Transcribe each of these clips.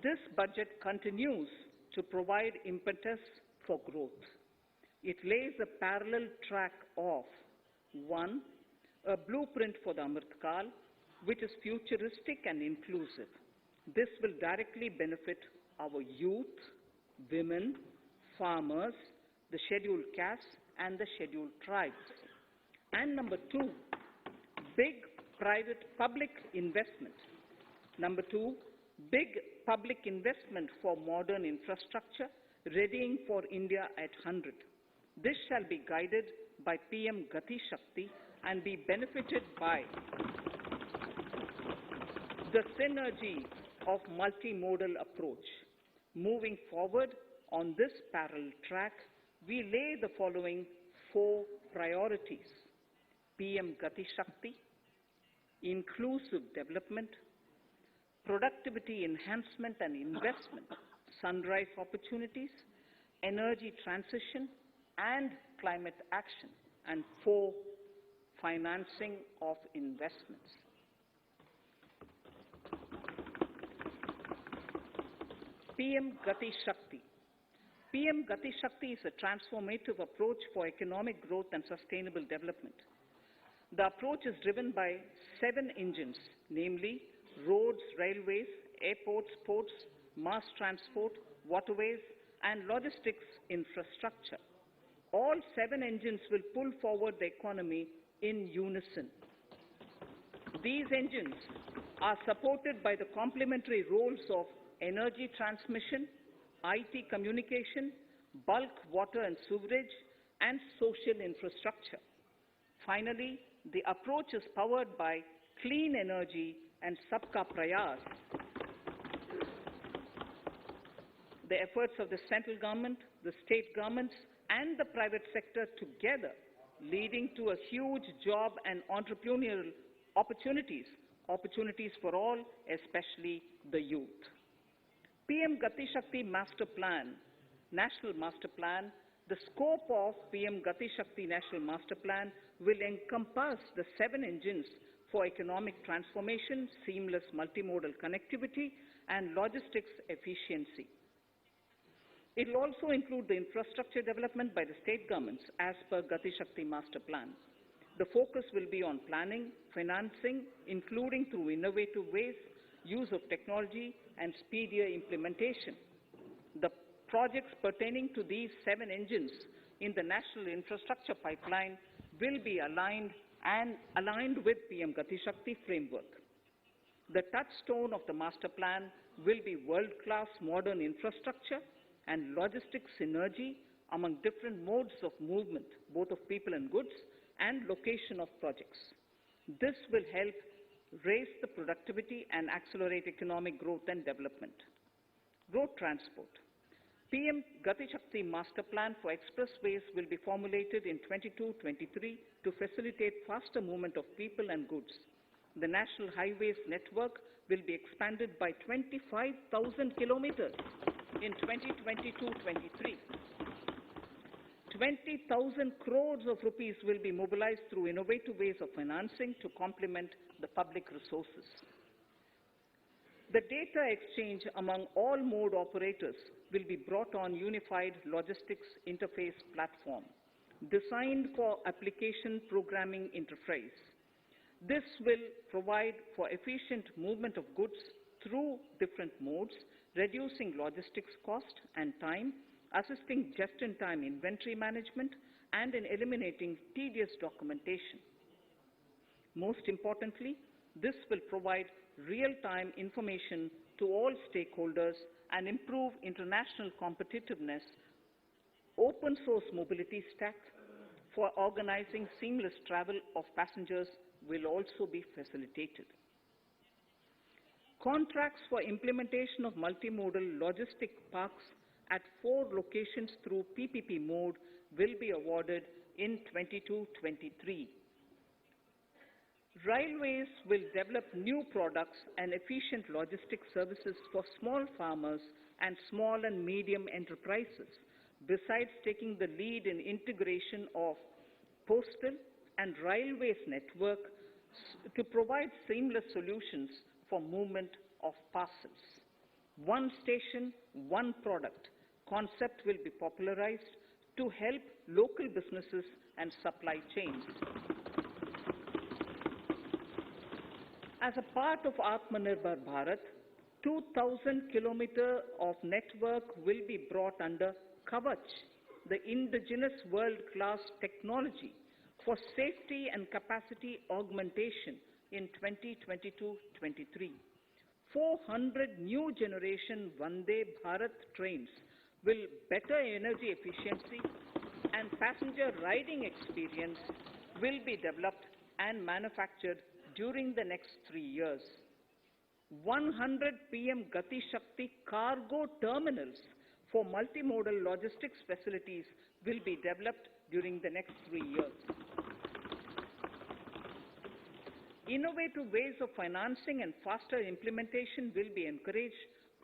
This budget continues to provide impetus for growth. It lays a parallel track of 1. A blueprint for the Amrit Kal, which is futuristic and inclusive. This will directly benefit our youth, women, farmers, the scheduled castes, and the scheduled tribes. And number 2, big private-public investment. Number 2, big public investment for modern infrastructure, readying for India at 100. This shall be guided by PM Gati Shakti and be benefited by the synergy of multimodal approach. Moving forward on this parallel track, we lay the following 4 priorities: PM Gati Shakti, inclusive development, productivity enhancement and investment, sunrise opportunities, energy transition, and climate action, and 4, financing of investments. PM Gati Shakti. PM Gati Shakti is a transformative approach for economic growth and sustainable development. The approach is driven by 7 engines, namely roads, railways, airports, ports, mass transport, waterways, and logistics infrastructure. All 7 engines will pull forward the economy in unison. These engines are supported by the complementary roles of energy transmission, IT communication, bulk water and sewerage, and social infrastructure. Finally, the approach is powered by clean energy and Sabka Prayas. The efforts of the central government, the state governments, and the private sector together, leading to a huge job and entrepreneurial opportunities for all, especially the youth. PM Gati Shakti Master Plan, National Master Plan. The scope of PM Gati Shakti National Master Plan will encompass the 7 engines for economic transformation, seamless multimodal connectivity, and logistics efficiency. It will also include the infrastructure development by the state governments as per Gati Shakti Master Plan. The focus will be on planning, financing, including through innovative ways, use of technology, and speedier implementation. The projects pertaining to these 7 engines in the national infrastructure pipeline will be aligned with PM Gati Shakti framework. The touchstone of the master plan will be world-class modern infrastructure and logistics synergy among different modes of movement, both of people and goods, and location of projects. This will help raise the productivity and accelerate economic growth and development. Road transport. PM Gati Shakti Master Plan for expressways will be formulated in 22-23 to facilitate faster movement of people and goods. The National Highways network will be expanded by 25,000 kilometers in 2022-23. 20,000 crores of rupees will be mobilized through innovative ways of financing to complement the public resources. The data exchange among all mode operators will be brought on unified logistics interface platform, designed for application programming interface. This will provide for efficient movement of goods through different modes, reducing logistics cost and time, assisting just-in-time inventory management, and in eliminating tedious documentation. Most importantly, this will provide real-time information to all stakeholders and improve international competitiveness. Open source mobility stack for organizing seamless travel of passengers will also be facilitated. Contracts for implementation of multimodal logistic parks at 4 locations through PPP mode will be awarded in 22-23. Railways will develop new products and efficient logistic services for small farmers and small and medium enterprises, besides taking the lead in integration of postal and railways network to provide seamless solutions for movement of parcels. one station, one product concept will be popularized to help local businesses and supply chains. As a part of Atmanirbhar Bharat, 2,000 kilometers of network will be brought under Kavach, the indigenous world-class technology for safety and capacity augmentation in 2022-23. 400 new generation Vande Bharat trains will better energy efficiency and passenger riding experience will be developed and manufactured during the next 3 years. 100 PM Gati Shakti cargo terminals for multimodal logistics facilities will be developed during the next 3 years. Innovative ways of financing and faster implementation will be encouraged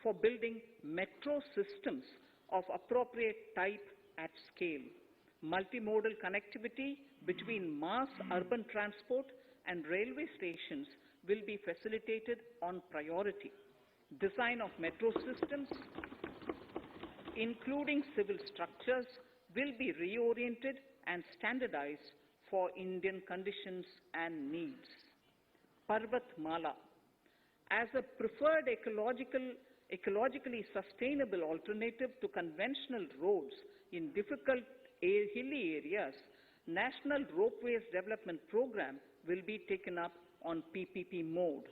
for building metro systems of appropriate type at scale. Multimodal connectivity between mass urban transport and railway stations will be facilitated on priority. Design of metro systems, including civil structures, will be reoriented and standardized for Indian conditions and needs. Parvat Mala, as a preferred ecologically sustainable alternative to conventional roads in difficult hilly areas, National Ropeways Development Program will be taken up on PPP mode.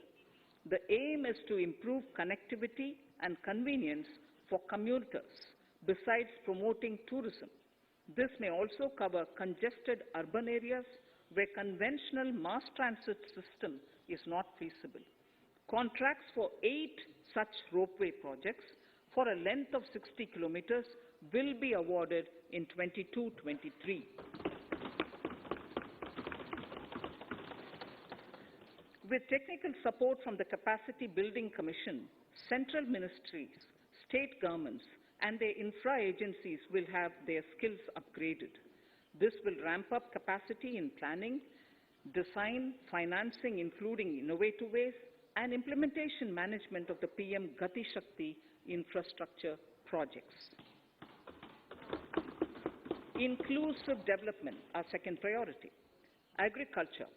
The aim is to improve connectivity and convenience for commuters, besides promoting tourism. This may also cover congested urban areas where conventional mass transit system is not feasible. Contracts for 8 such ropeway projects for a length of 60 kilometers will be awarded in 22-23. With technical support from the Capacity Building Commission, central ministries, state governments, and their infra agencies will have their skills upgraded. This will ramp up capacity in planning, design, financing, including innovative ways, and implementation management of the PM Gati Shakti infrastructure projects. Inclusive development, our second priority. Agriculture.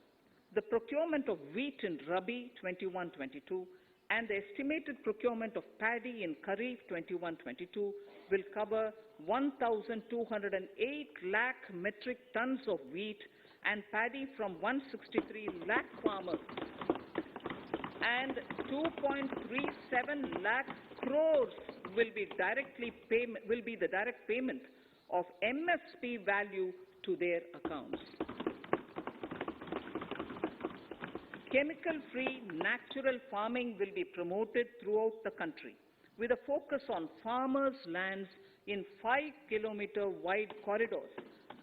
The procurement of wheat in Rabi 21-22 and the estimated procurement of paddy in Kharif 21-22 will cover 1,208 lakh metric tons of wheat and paddy from 163 lakh farmers, and 2.37 lakh crores will be the direct payment of MSP value to their accounts. Chemical-free natural farming will be promoted throughout the country with a focus on farmers' lands in 5-kilometer wide corridors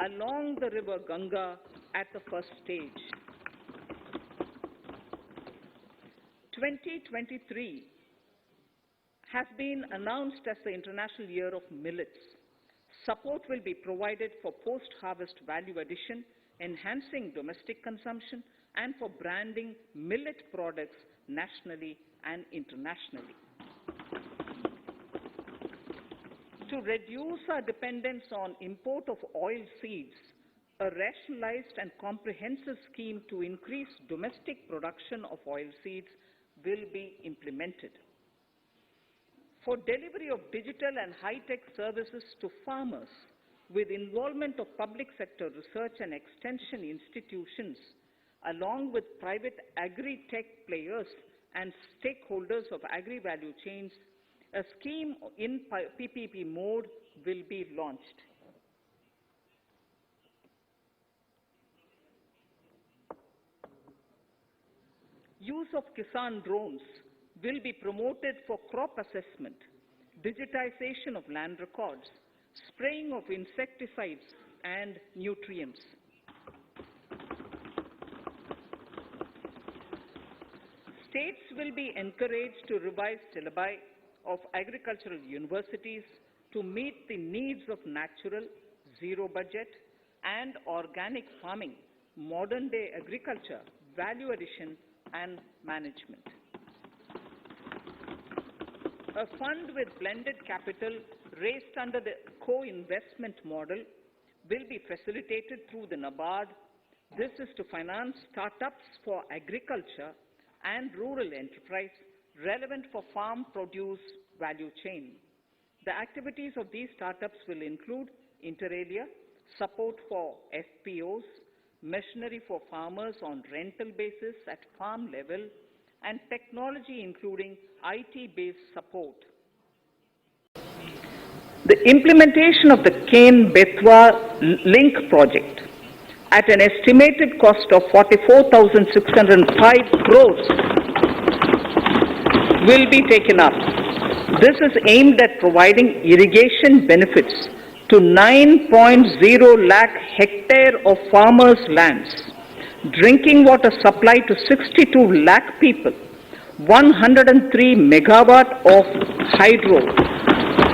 along the river Ganga at the first stage. 2023 has been announced as the International Year of Millets. Support will be provided for post-harvest value addition, enhancing domestic consumption, and for branding millet products nationally and internationally. To reduce our dependence on import of oil seeds, a rationalized and comprehensive scheme to increase domestic production of oil seeds will be implemented. For delivery of digital and high-tech services to farmers with involvement of public sector research and extension institutions, along with private agri-tech players and stakeholders of agri-value chains, a scheme in PPP mode will be launched. Use of Kisan drones will be promoted for crop assessment, digitization of land records, spraying of insecticides and nutrients. States will be encouraged to revise syllabi of agricultural universities to meet the needs of natural, zero budget, and organic farming, modern-day agriculture, value addition, and management. A fund with blended capital raised under the co-investment model will be facilitated through the NABARD. This is to finance startups for agriculture and rural enterprise relevant for farm produce value chain. The activities of these startups will include inter alia, support for FPOs, machinery for farmers on rental basis at farm level, and technology including IT-based support. The implementation of the Ken-Betwa link project at an estimated cost of 44,605 crores will be taken up. This is aimed at providing irrigation benefits to 9.0 lakh hectare of farmers' lands, drinking water supply to 62 lakh people, 103 megawatt of hydro,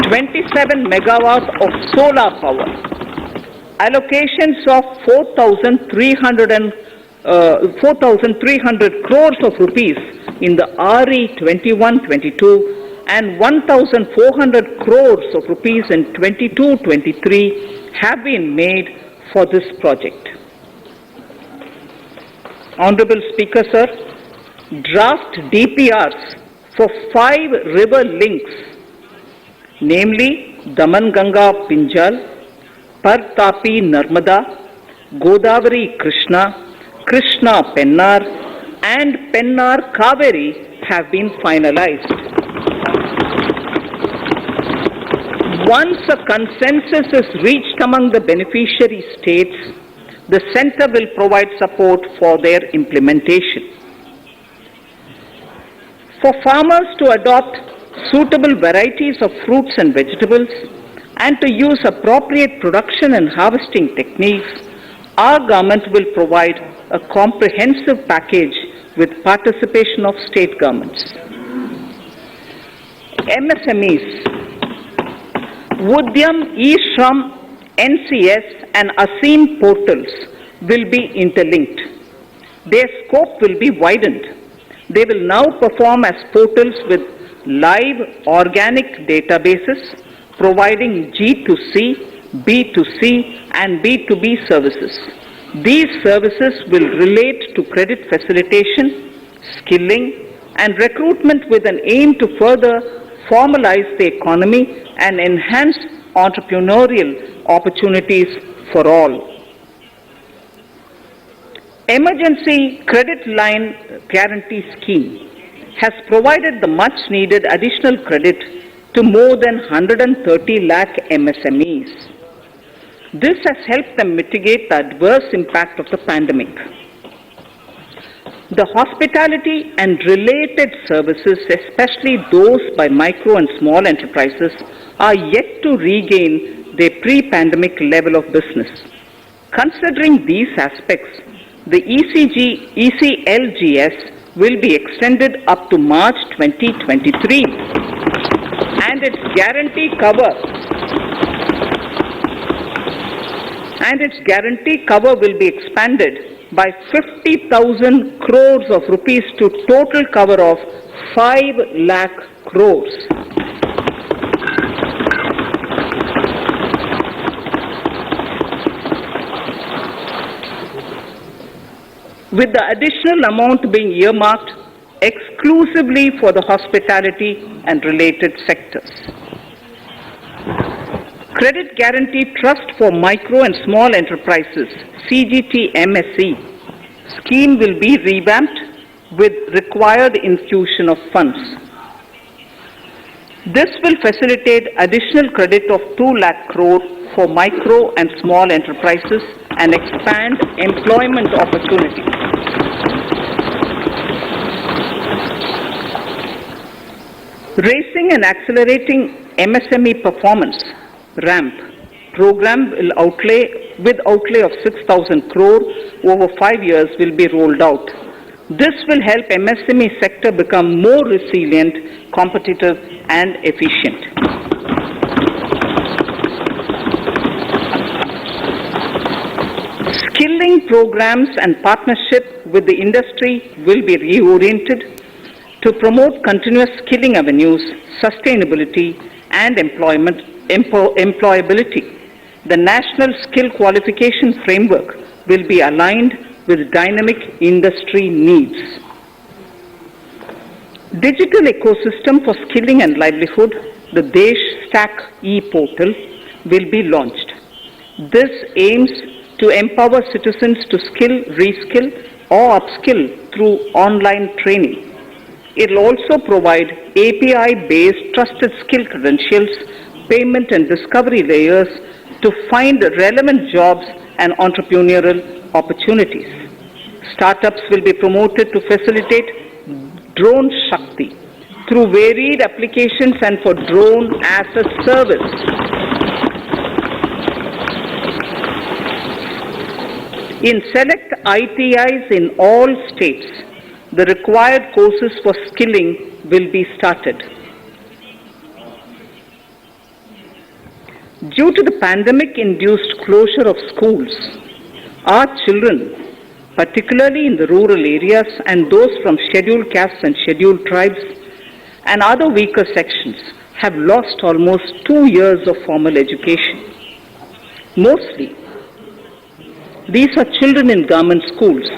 27 megawatt of solar power, allocations of 4,300 crores of rupees in the RE 21-22 and 1,400 crores of rupees in 22-23 have been made for this project. Honorable Speaker, sir, draft DPRs for 5 river links, namely Daman-Ganga Pinjal, Par-Tapi Narmada, Godavari Krishna, Krishna Pennar, and Pennar Kaveri have been finalized. Once a consensus is reached among the beneficiary states, the Centre will provide support for their implementation. For farmers to adopt suitable varieties of fruits and vegetables and to use appropriate production and harvesting techniques, our government will provide a comprehensive package with participation of state governments. MSMEs, Udyam, eShram, NCS and ASEEM portals will be interlinked. Their scope will be widened. They will now perform as portals with live organic databases, providing G2C, B2C and B2B services. These services will relate to credit facilitation, skilling and recruitment with an aim to further formalize the economy and enhance entrepreneurial opportunities for all. Emergency Credit Line Guarantee Scheme has provided the much needed additional credit to more than 130 lakh MSMEs. This has helped them mitigate the adverse impact of the pandemic. The hospitality and related services, especially those by micro and small enterprises, are yet to regain their pre-pandemic level of business. Considering these aspects, the ECLGS will be extended up to March 2023 and its guarantee cover will be expanded by 50,000 crores of rupees to total cover of 5 lakh crores. With the additional amount being earmarked exclusively for the hospitality and related sectors. Credit Guarantee Trust for Micro and Small Enterprises, CGT-MSE, scheme will be revamped with required infusion of funds. This will facilitate additional credit of 2 lakh crore for micro and small enterprises and expand employment opportunities. Raising and accelerating MSME performance, RAMP, program will outlay of 6,000 crore over 5 years will be rolled out. This will help MSME sector become more resilient, competitive and efficient. Skilling programs and partnership with the industry will be reoriented. To promote continuous skilling avenues, sustainability, and employability, the National Skill Qualification Framework will be aligned with dynamic industry needs. Digital ecosystem for skilling and livelihood, the Desh Stack e-portal, will be launched. This aims to empower citizens to skill, reskill, or upskill through online training. It will also provide API-based trusted skill credentials, payment and discovery layers to find relevant jobs and entrepreneurial opportunities. Startups will be promoted to facilitate Drone Shakti through varied applications and for drone as a service. In select ITIs in all states, the required courses for skilling will be started. Due to the pandemic-induced closure of schools, our children, particularly in the rural areas and those from scheduled castes and scheduled tribes and other weaker sections, have lost almost 2 years of formal education. Mostly, these are children in government schools.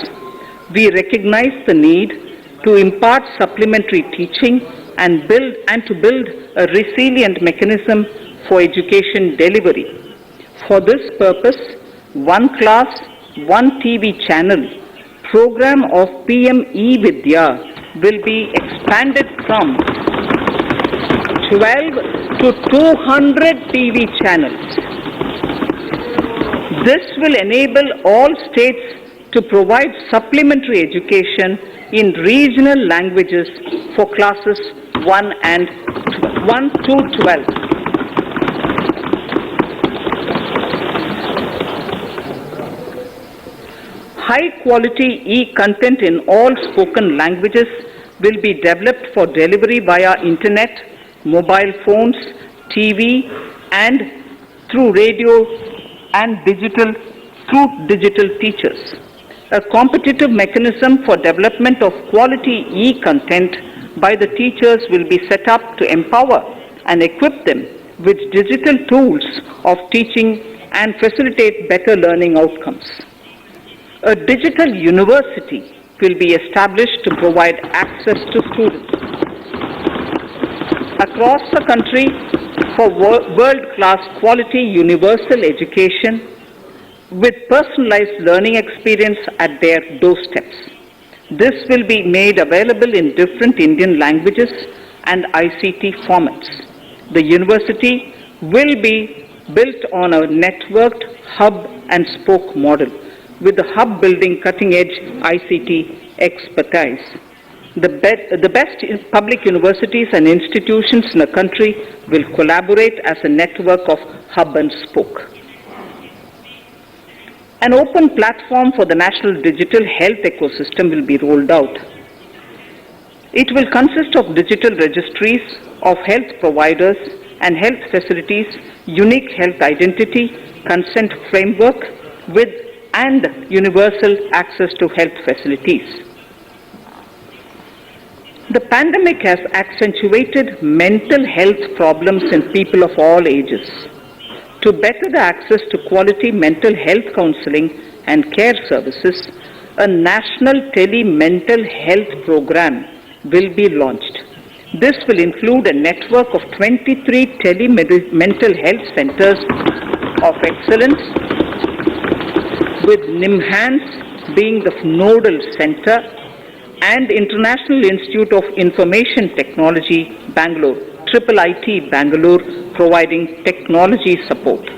We recognize the need to impart supplementary teaching and to build a resilient mechanism for education delivery. For this purpose, One Class, One TV channel program of PM E-Vidya will be expanded from 12 to 200 TV channels. This will enable all states to provide supplementary education in regional languages for classes 1 to 12. High-quality e-content in all spoken languages will be developed for delivery via internet, mobile phones, TV, and through radio and digital teachers. A competitive mechanism for development of quality e-content by the teachers will be set up to empower and equip them with digital tools of teaching and facilitate better learning outcomes. A digital university will be established to provide access to students across the country for world-class quality universal education with personalized learning experience at their doorsteps. This will be made available in different Indian languages and ICT formats. The university will be built on a networked hub and spoke model, with the hub building cutting-edge ICT expertise. The best public universities and institutions in the country will collaborate as a network of hub and spoke. An open platform for the national digital health ecosystem will be rolled out. It will consist of digital registries of health providers and health facilities, unique health identity, consent framework and universal access to health facilities. The pandemic has accentuated mental health problems in people of all ages. To better the access to quality mental health counseling and care services, a national tele-mental health program will be launched. This will include a network of 23 tele-mental health centers of excellence, with NIMHANS being the nodal center, and International Institute of Information Technology, Bangalore, IIIT Bangalore, providing technology support.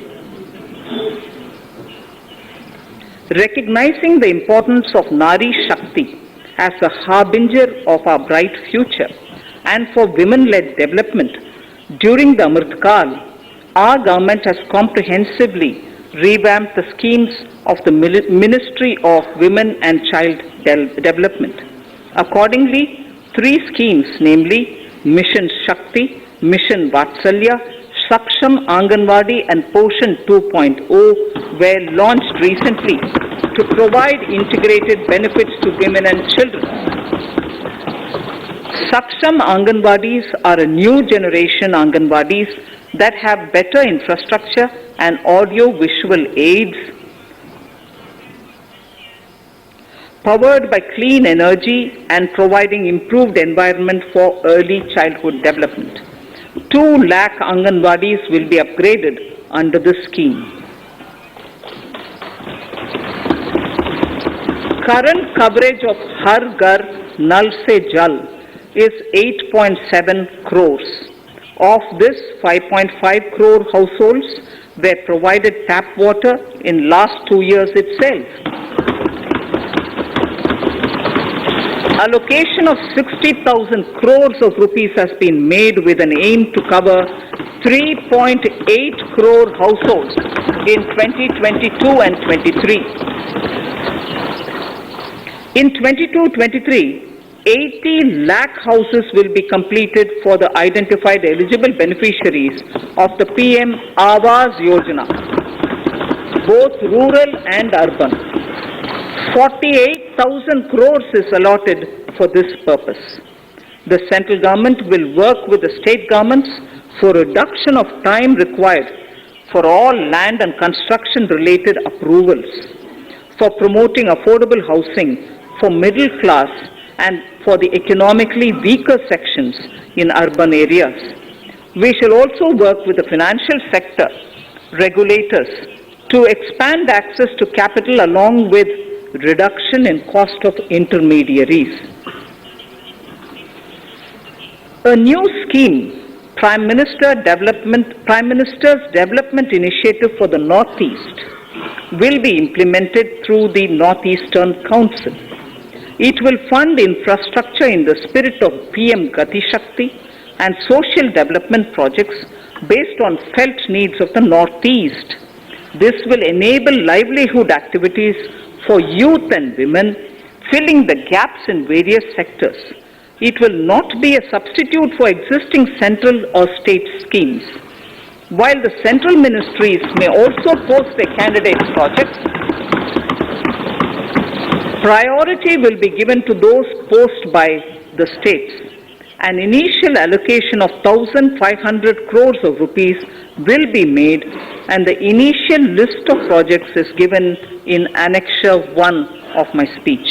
Recognizing the importance of Nari Shakti as a harbinger of our bright future and for women-led development, during the Amrit Kal, our government has comprehensively revamped the schemes of the Ministry of Women and Child Development. Accordingly, 3 schemes, namely Mission Shakti, Mission Vatsalya, Saksham Anganwadi and Poshan 2.0 were launched recently to provide integrated benefits to women and children. Saksham Anganwadis are a new generation Anganwadis that have better infrastructure and audio-visual aids, powered by clean energy and providing improved environment for early childhood development. 2 lakh Anganwadis will be upgraded under this scheme. Current coverage of Har Ghar Nal Se Jal is 8.7 crores. Of this, 5.5 crore households were provided tap water in last 2 years itself. Allocation of 60,000 crores of rupees has been made with an aim to cover 3.8 crore households in 2022 and 23. In 22-23, 80 lakh houses will be completed for the identified eligible beneficiaries of the PM Awas Yojana, both rural and urban. 48,000 crores is allotted for this purpose. The central government will work with the state governments for reduction of time required for all land and construction related approvals, for promoting affordable housing for middle class and for the economically weaker sections in urban areas. We shall also work with the financial sector, regulators, to expand access to capital along with reduction in cost of intermediaries. A new scheme, Prime Minister's Development Initiative for the Northeast, will be implemented through the Northeastern Council. It will fund infrastructure in the spirit of PM Gati Shakti and social development projects based on felt needs of the Northeast. This will enable livelihood activities for youth and women, filling the gaps in various sectors. It will not be a substitute for existing central or state schemes. While the central ministries may also post their candidate projects, priority will be given to those posted by the states. An initial allocation of 1,500 crores of rupees will be made, and the initial list of projects is given in Annexure 1 of my speech.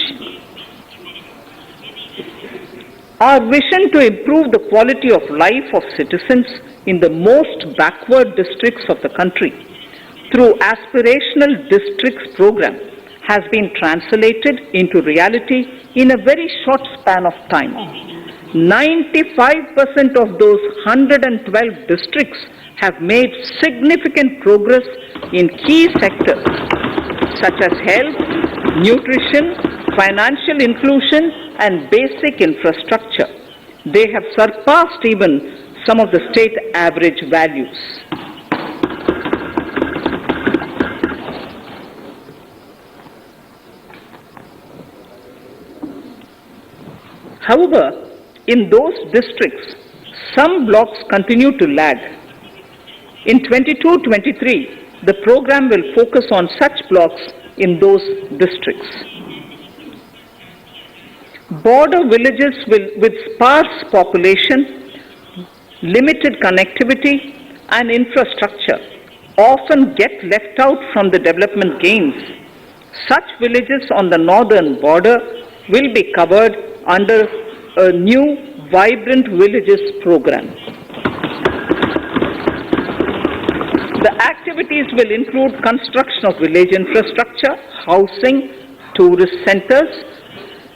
Our vision to improve the quality of life of citizens in the most backward districts of the country through Aspirational Districts program has been translated into reality in a very short span of time. 95% of those 112 districts have made significant progress in key sectors such as health, nutrition, financial inclusion, and basic infrastructure. They have surpassed even some of the state average values. However, in those districts, some blocks continue to lag. In 22-23, the program will focus on such blocks in those districts. Border villages with sparse population, limited connectivity, and infrastructure often get left out from the development gains. Such villages on the northern border will be covered under a new Vibrant Villages program. The activities will include construction of village infrastructure, housing, tourist centers,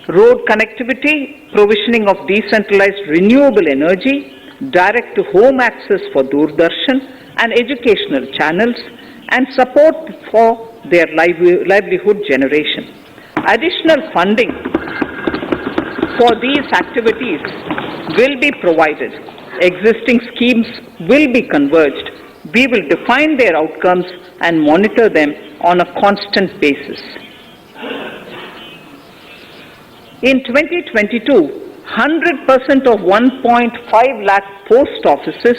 road connectivity, provisioning of decentralized renewable energy, direct-to-home access for Doordarshan and educational channels, and support for their livelihood generation. Additional funding for these activities will be provided. Existing schemes will be converged. We will define their outcomes and monitor them on a constant basis. In 2022, 100% of 1.5 lakh post offices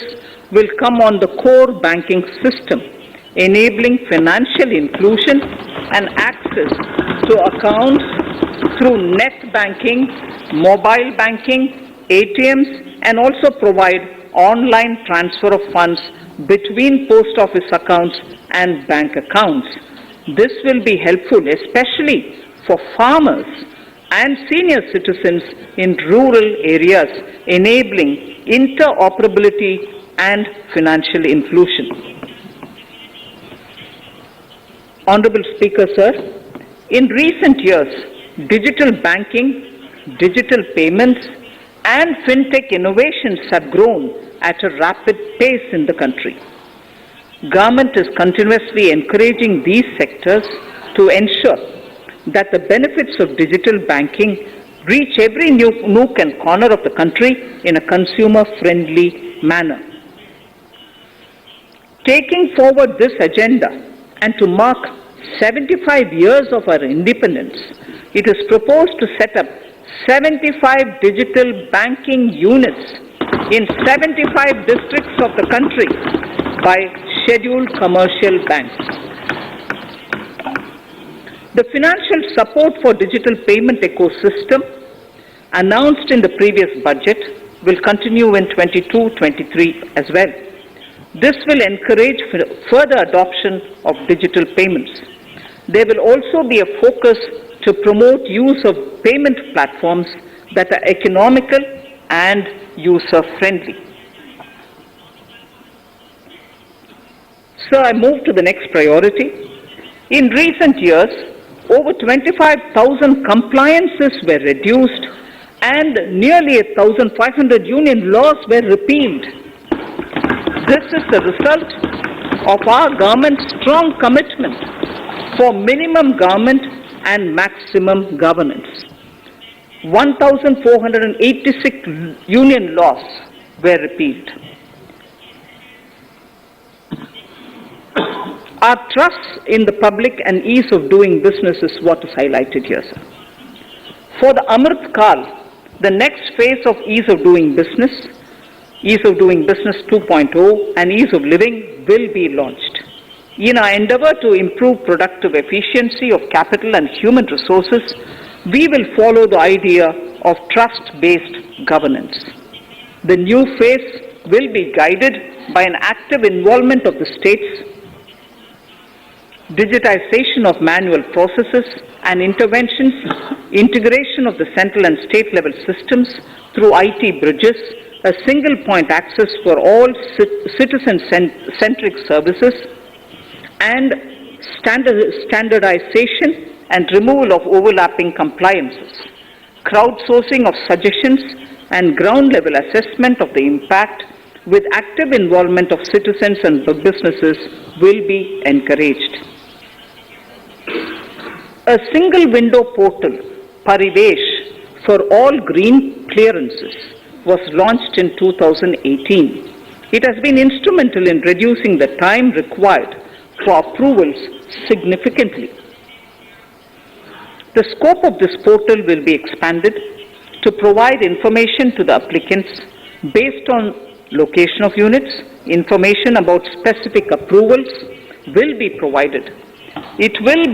will come on the core banking system, enabling financial inclusion and access to accounts through net banking, mobile banking, ATMs, and also provide online transfer of funds between post office accounts and bank accounts. This will be helpful especially for farmers and senior citizens in rural areas, enabling interoperability and financial inclusion. Honorable Speaker, sir, in recent years, digital banking, digital payments, and fintech innovations have grown at a rapid pace in the country. Government is continuously encouraging these sectors to ensure that the benefits of digital banking reach every nook and corner of the country in a consumer-friendly manner. Taking forward this agenda and to mark 75 years of our independence, it is proposed to set up 75 digital banking units in 75 districts of the country by scheduled commercial banks. The financial support for digital payment ecosystem announced in the previous budget will continue in 22-23 as well. This will encourage further adoption of digital payments. There will also be a focus to promote use of payment platforms that are economical and user-friendly. So I move to the next priority. In recent years, over 25,000 compliances were reduced and nearly 1,500 union laws were repealed. This is the result of our government's strong commitment for minimum government and maximum governance. 1,486 union laws were repealed. Our trust in the public and ease of doing business is what is highlighted here, sir. For the Amrit Kal, the next phase of ease of doing business 2.0 and ease of living will be launched. In our endeavor to improve productive efficiency of capital and human resources, we will follow the idea of trust-based governance. The new phase will be guided by an active involvement of the states, digitization of manual processes and interventions, integration of the central and state level systems through IT bridges, a single point access for all citizen-centric services, and standardization and removal of overlapping compliances. Crowdsourcing of suggestions and ground-level assessment of the impact with active involvement of citizens and businesses will be encouraged. A single window portal, Parivesh, for all green clearances was launched in 2018. It has been instrumental in reducing the time required for approvals significantly. The scope of this portal will be expanded to provide information to the applicants based on location of units. Information about specific approvals will be provided. It will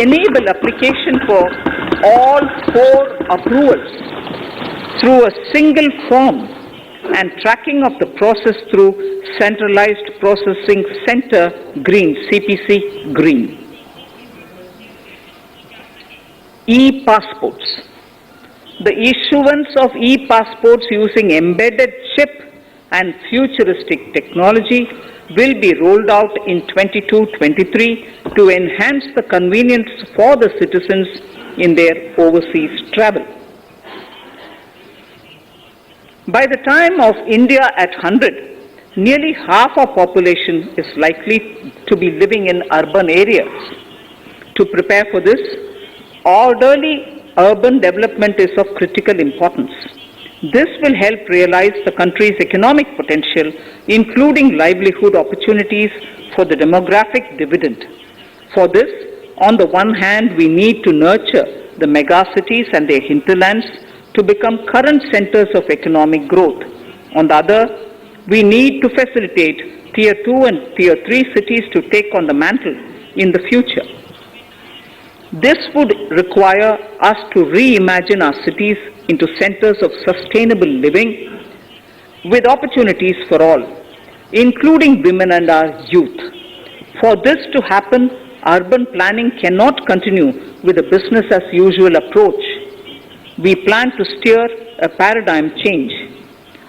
enable application for all 4 approvals through a single form and tracking of the process through Centralized Processing Center Green, CPC Green. E-passports. The issuance of e-passports using embedded chip and futuristic technology will be rolled out in 22-23 to enhance the convenience for the citizens in their overseas travel. By the time of India at 100, nearly half our population is likely to be living in urban areas. To prepare for this, orderly urban development is of critical importance. This will help realize the country's economic potential, including livelihood opportunities for the demographic dividend. For this, on the one hand, we need to nurture the megacities and their hinterlands to become current centers of economic growth. On the other, we need to facilitate Tier 2 and Tier 3 cities to take on the mantle in the future. This would require us to reimagine our cities into centers of sustainable living with opportunities for all, including women and our youth. For this to happen, urban planning cannot continue with a business as usual approach. We plan to steer a paradigm change.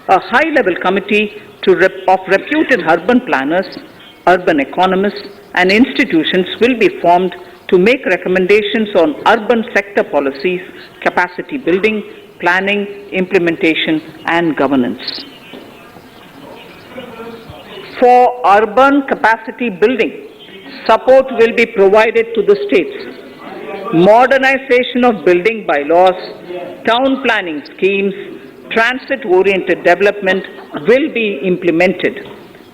A high-level committee of reputed urban planners, urban economists, and institutions will be formed to make recommendations on urban sector policies, capacity building, planning, implementation, and governance. For urban capacity building, support will be provided to the states. Modernization of building bylaws, town planning schemes, transit-oriented development will be implemented.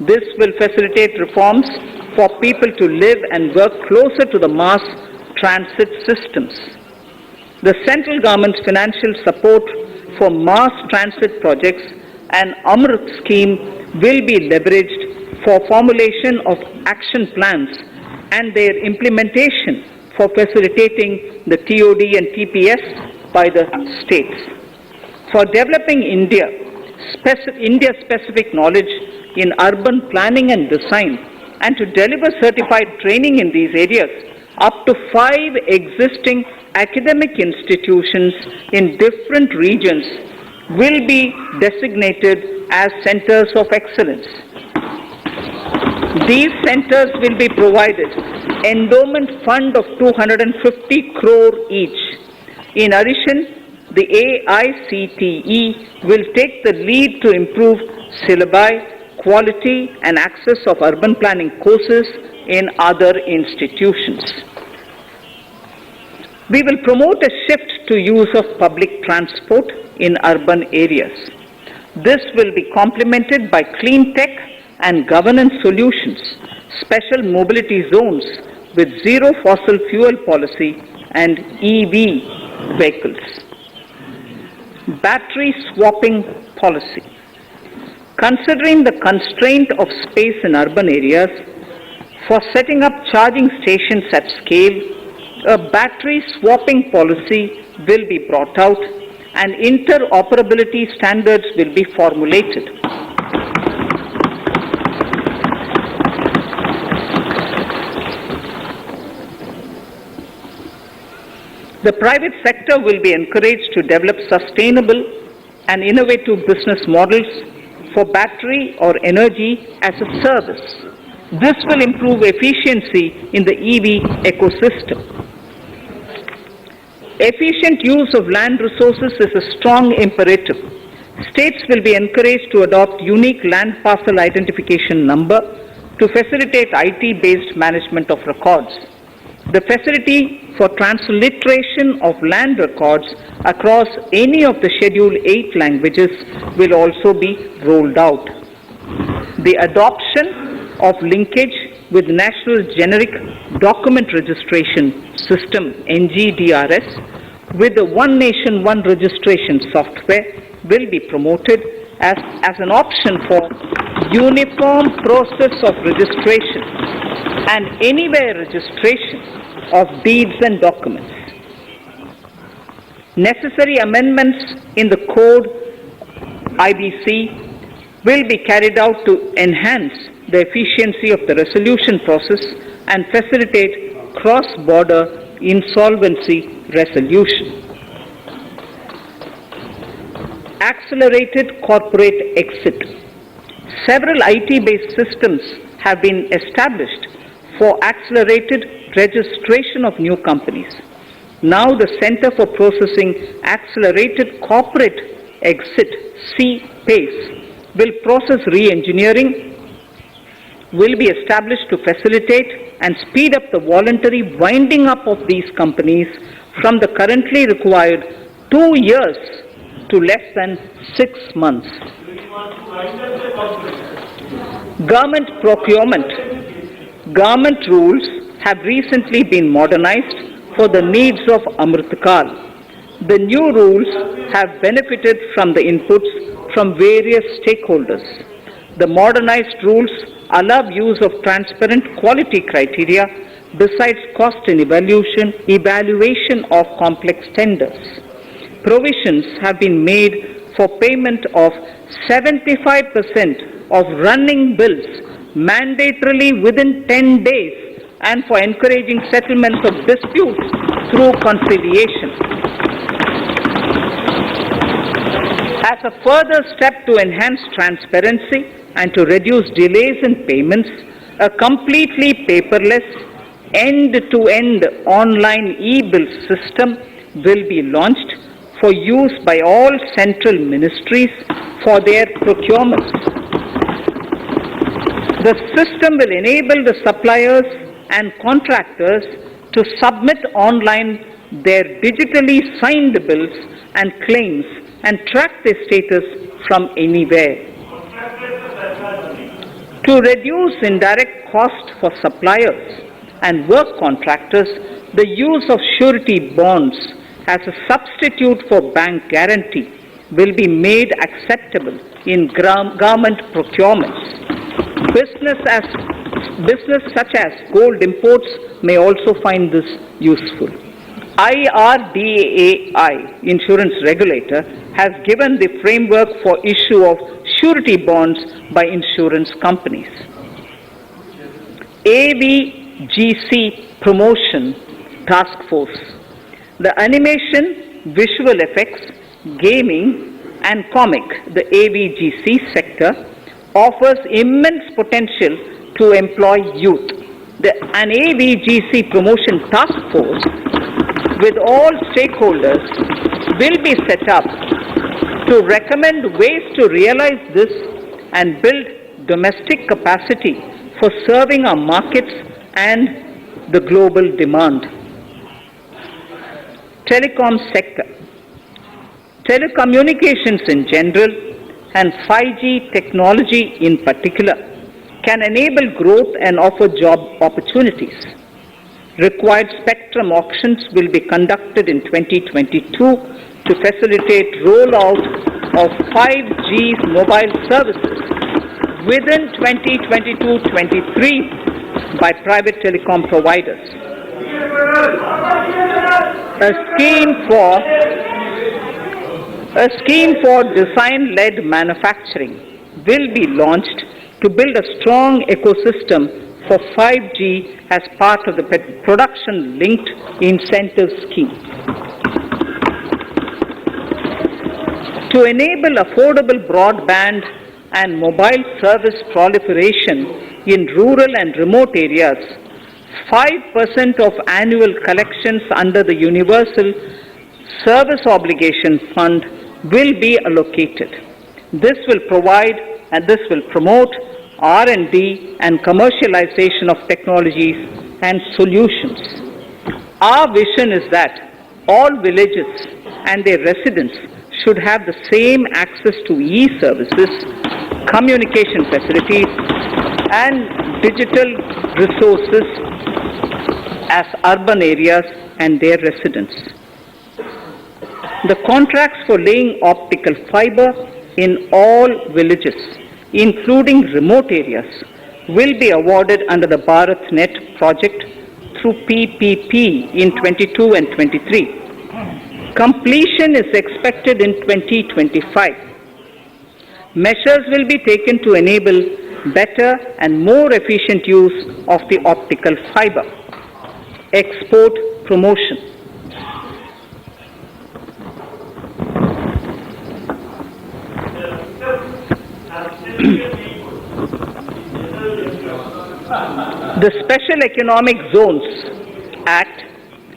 This will facilitate reforms for people to live and work closer to the mass transit systems. The central government's financial support for mass transit projects and Amrit scheme will be leveraged for formulation of action plans and their implementation for facilitating the TOD and TPS by the states. For developing India-specific knowledge in urban planning and design, and to deliver certified training in these areas, up to 5 existing academic institutions in different regions will be designated as centers of excellence. These centers will be provided endowment fund of 250 crore each. In addition, the AICTE will take the lead to improve syllabi, quality and access of urban planning courses in other institutions. We will promote a shift to use of public transport in urban areas. This will be complemented by clean tech and governance solutions, special mobility zones with zero fossil fuel policy and EV vehicles. Battery swapping policy. Considering the constraint of space in urban areas, for setting up charging stations at scale, a battery swapping policy will be brought out and interoperability standards will be formulated. The private sector will be encouraged to develop sustainable and innovative business models for battery or energy as a service. This will improve efficiency in the EV ecosystem. Efficient use of land resources is a strong imperative. States will be encouraged to adopt unique land parcel identification number to facilitate IT-based management of records. The facility for transliteration of land records across any of the Schedule 8 languages will also be rolled out. The adoption of linkage with National Generic Document Registration System (NGDRS) with the One Nation, One Registration software will be promoted as an option for uniform process of registration and anywhere registration of deeds and documents. Necessary amendments in the code IBC will be carried out to enhance the efficiency of the resolution process and facilitate cross-border insolvency resolution. Accelerated corporate exit. Several IT-based systems have been established for accelerated registration of new companies. Now the Center for Processing Accelerated Corporate Exit, CPACE, will process re-engineering, will be established to facilitate and speed up the voluntary winding up of these companies from the currently required 2 years to less than 6 months. Government procurement. Government rules have recently been modernized for the needs of Amritkal. The new rules have benefited from the inputs from various stakeholders. The modernized rules allow use of transparent quality criteria besides cost and evaluation of complex tenders. provisions have been made for payment of 75% of running bills mandatorily within 10 days and for encouraging settlements of disputes through conciliation. As a further step to enhance transparency and to reduce delays in payments, a completely paperless, end-to-end online e-bill system will be launched for use by all central ministries for their procurements. The system will enable the suppliers and contractors to submit online their digitally signed bills and claims and track their status from anywhere. To reduce indirect cost for suppliers and work contractors, the use of surety bonds as a substitute for bank guarantee will be made acceptable in government procurements. Business such as gold imports may also find this useful. IRDAI, insurance regulator, has given the framework for issue of surety bonds by insurance companies. AVGC Promotion Task Force. The animation, visual effects, gaming and comic, the AVGC sector, offers immense potential to employ youth. An AVGC Promotion Task Force with all stakeholders will be set up to recommend ways to realize this and build domestic capacity for serving our markets and the global demand. Telecom sector. Telecommunications in general and 5G technology in particular can enable growth and offer job opportunities. Required spectrum auctions will be conducted in 2022 to facilitate rollout of 5G mobile services within 2022-23 by private telecom providers. A scheme for design-led manufacturing will be launched to build a strong ecosystem for 5G as part of the production-linked incentive scheme. To enable affordable broadband and mobile service proliferation in rural and remote areas, 5% of annual collections under the Universal Service Obligation Fund will be allocated. This will promote R&D and commercialization of technologies and solutions. Our vision is that all villages and their residents should have the same access to e-services, communication facilities, and digital resources as urban areas and their residents. The contracts for laying optical fiber in all villages, including remote areas, will be awarded under the BharatNet project through PPP in 22 and 23. Completion is expected in 2025. Measures will be taken to enable better and more efficient use of the optical fiber. Export promotion. The Special Economic Zones Act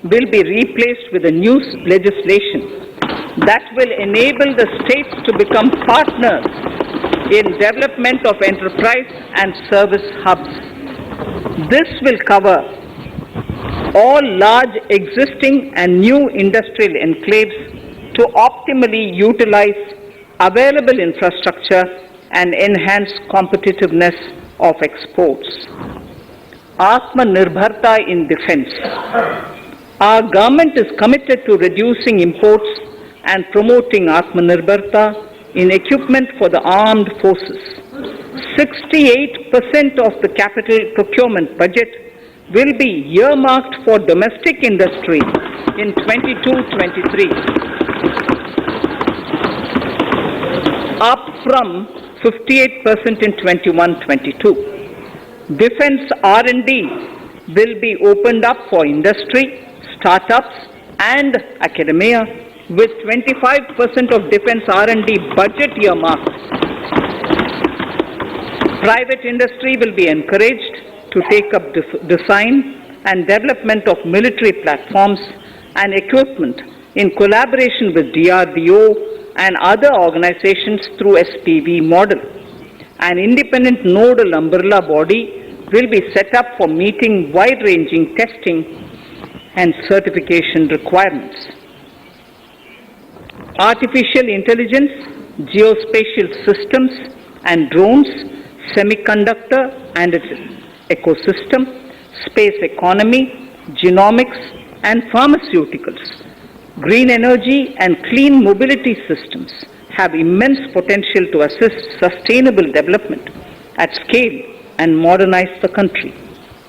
will be replaced with a new legislation that will enable the states to become partners in development of enterprise and service hubs. This will cover all large existing and new industrial enclaves to optimally utilize available infrastructure and enhance competitiveness of exports. Atmanirbharta in defense. Our government is committed to reducing imports and promoting Atmanirbharta in equipment for the armed forces. 68% of the capital procurement budget will be earmarked for domestic industry in 22-23. up from 58% in 21-22. Defence R&D will be opened up for industry, startups and academia, with 25% of defence R&D budget earmarked. Private industry will be encouraged to take up design and development of military platforms and equipment in collaboration with DRDO and other organizations through SPV model. An independent nodal umbrella body will be set up for meeting wide-ranging testing and certification requirements. Artificial intelligence, geospatial systems and drones, semiconductor and its ecosystem, space economy, genomics and pharmaceuticals, green energy and clean mobility systems have immense potential to assist sustainable development at scale and modernize the country.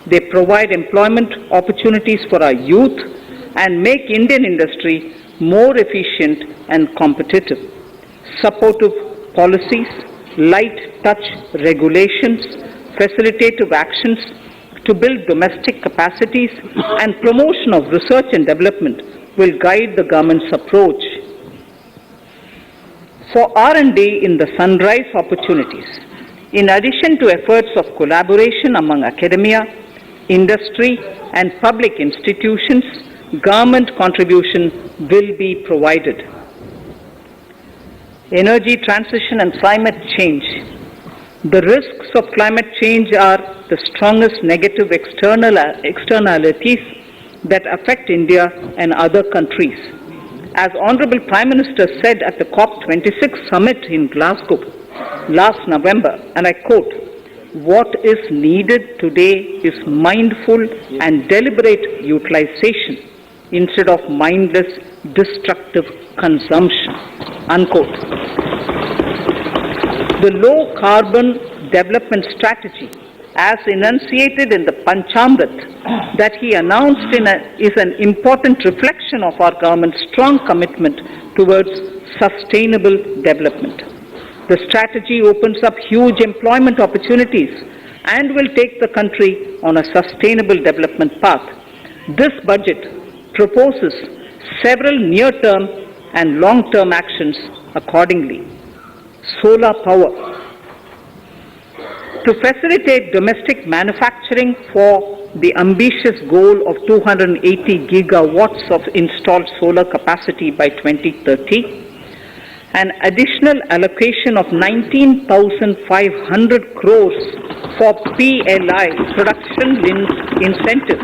They provide employment opportunities for our youth and make Indian industry more efficient and competitive. Supportive policies, light touch regulations, facilitative actions to build domestic capacities and promotion of research and development will guide the government's approach. For R&D in the sunrise opportunities, in addition to efforts of collaboration among academia, industry and public institutions, government contribution will be provided. Energy transition and climate change. The risks of climate change are the strongest negative externalities that affect India and other countries. As Honorable Prime Minister said at the COP26 summit in Glasgow last November, and I quote, "What is needed today is mindful and deliberate utilization instead of mindless, destructive consumption," unquote. The low carbon development strategy, as enunciated in the Panchamrit that he announced is an important reflection of our government's strong commitment towards sustainable development. The strategy opens up huge employment opportunities and will take the country on a sustainable development path. This budget proposes several near-term and long-term actions accordingly. Solar power. To facilitate domestic manufacturing for the ambitious goal of 280 gigawatts of installed solar capacity by 2030, an additional allocation of 19,500 crores for PLI, production-linked incentive,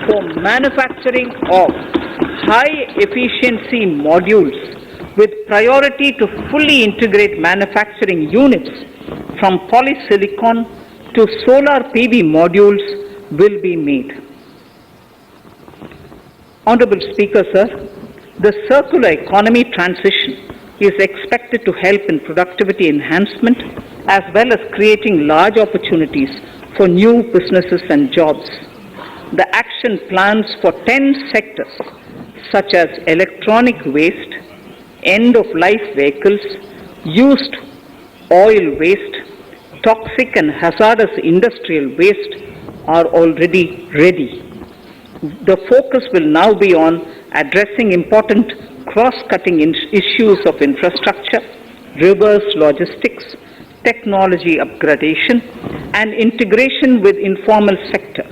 for manufacturing of high-efficiency modules with priority to fully integrate manufacturing units from polysilicon to solar PV modules will be made. Honorable Speaker, sir, the circular economy transition is expected to help in productivity enhancement as well as creating large opportunities for new businesses and jobs. The action plans for 10 sectors such as electronic waste, end-of-life vehicles, used oil waste, toxic and hazardous industrial waste are already ready. The focus will now be on addressing important cross-cutting issues of infrastructure, reverse logistics, technology upgradation, and integration with informal sector.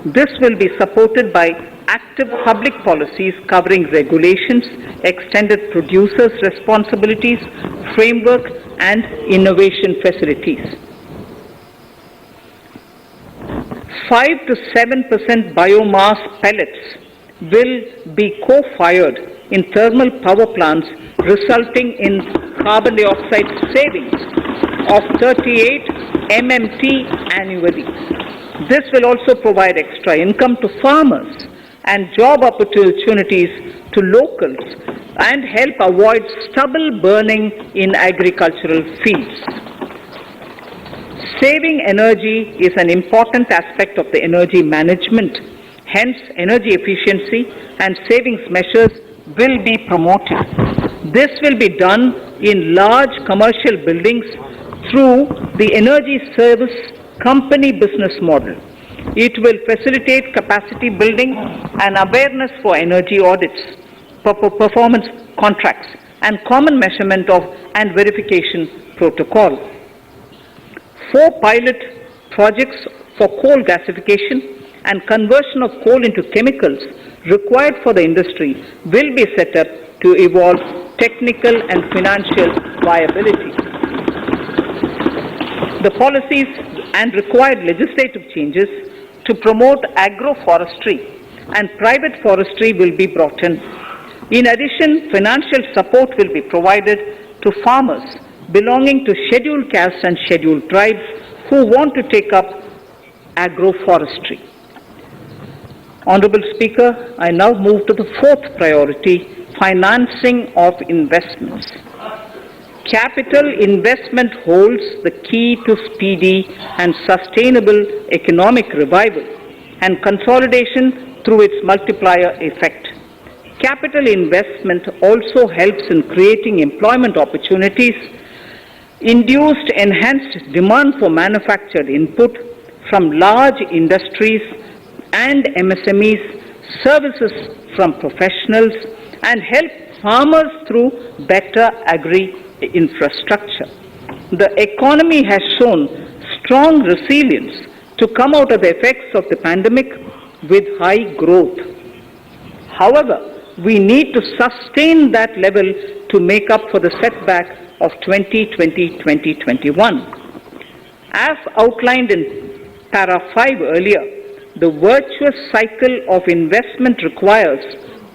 This will be supported by active public policies covering regulations, extended producers' responsibilities, framework, and innovation facilities. 5 to 7% biomass pellets will be co-fired in thermal power plants, resulting in carbon dioxide savings of 38 MMT annually. This will also provide extra income to farmers and job opportunities to locals and help avoid stubble burning in agricultural fields. Saving energy is an important aspect of the energy management. Hence, energy efficiency and savings measures will be promoted. This will be done in large commercial buildings through the energy service company business model. It will facilitate capacity building and awareness for energy audits, performance contracts, and common measurement of and verification protocol. 4 pilot projects for coal gasification and conversion of coal into chemicals required for the industry will be set up to evolve technical and financial viability. The policies and required legislative changes to promote agroforestry and private forestry will be brought in. In addition, financial support will be provided to farmers belonging to scheduled castes and scheduled tribes who want to take up agroforestry. Honorable Speaker, I now move to the 4th priority, financing of investments. Capital investment holds the key to speedy and sustainable economic revival and consolidation through its multiplier effect. Capital investment also helps in creating employment opportunities, induced enhanced demand for manufactured input from large industries and MSMEs, services from professionals, and help farmers through better agri-infrastructure. The economy has shown strong resilience to come out of the effects of the pandemic with high growth. However, we need to sustain that level to make up for the setback of 2020-2021. As outlined in para 5 earlier, the virtuous cycle of investment requires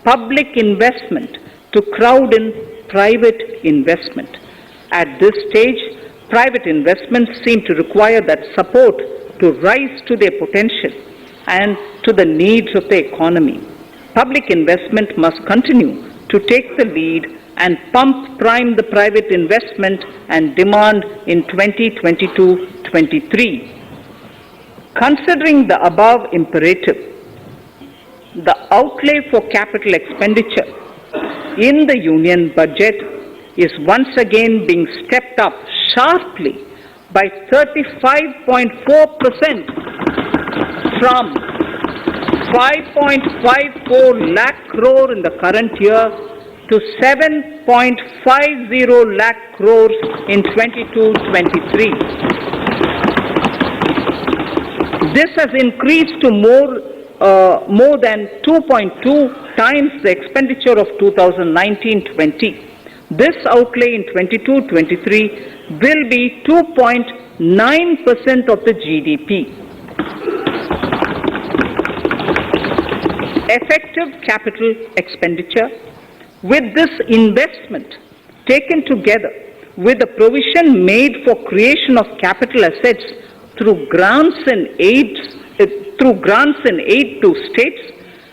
public investment to crowd in private investment. At this stage, private investments seem to require that support to rise to their potential and to the needs of the economy. Public investment must continue to take the lead and pump prime the private investment and demand in 2022-23. Considering the above imperative, the outlay for capital expenditure in the union budget is once again being stepped up sharply by 35.4% from 5.54 lakh crore in the current year to 7.50 lakh crores in 22-23. This has increased to more than 2.2 times the expenditure of 2019-20. This outlay in 22-23 will be 2.9% of the GDP. Effective capital expenditure. With this investment taken together with the provision made for creation of capital assets through grants and aid to states,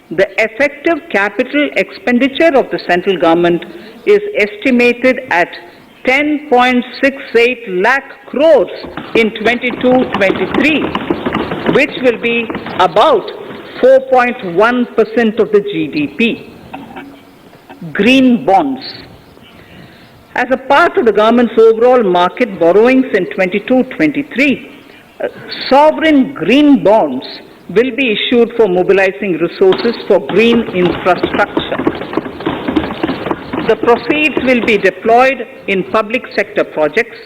the effective capital expenditure of the central government is estimated at 10.68 lakh crores in 22-23, which will be about 4.1% of the GDP. Green bonds. As a part of the government's overall market borrowings in 22-23, sovereign green bonds will be issued for mobilizing resources for green infrastructure. The proceeds will be deployed in public sector projects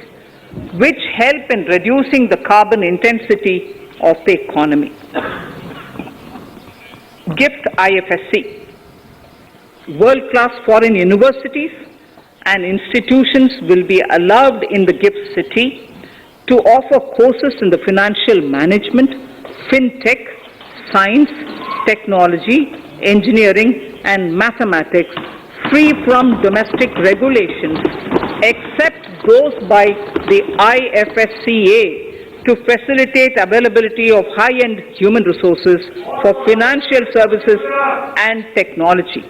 which help in reducing the carbon intensity of the economy. Gift IFSC. World-class foreign universities and institutions will be allowed in the gift city to offer courses in the financial management, fintech, science, technology, engineering, and mathematics free from domestic regulations, except those by the IFSCA to facilitate availability of high-end human resources for financial services and technology.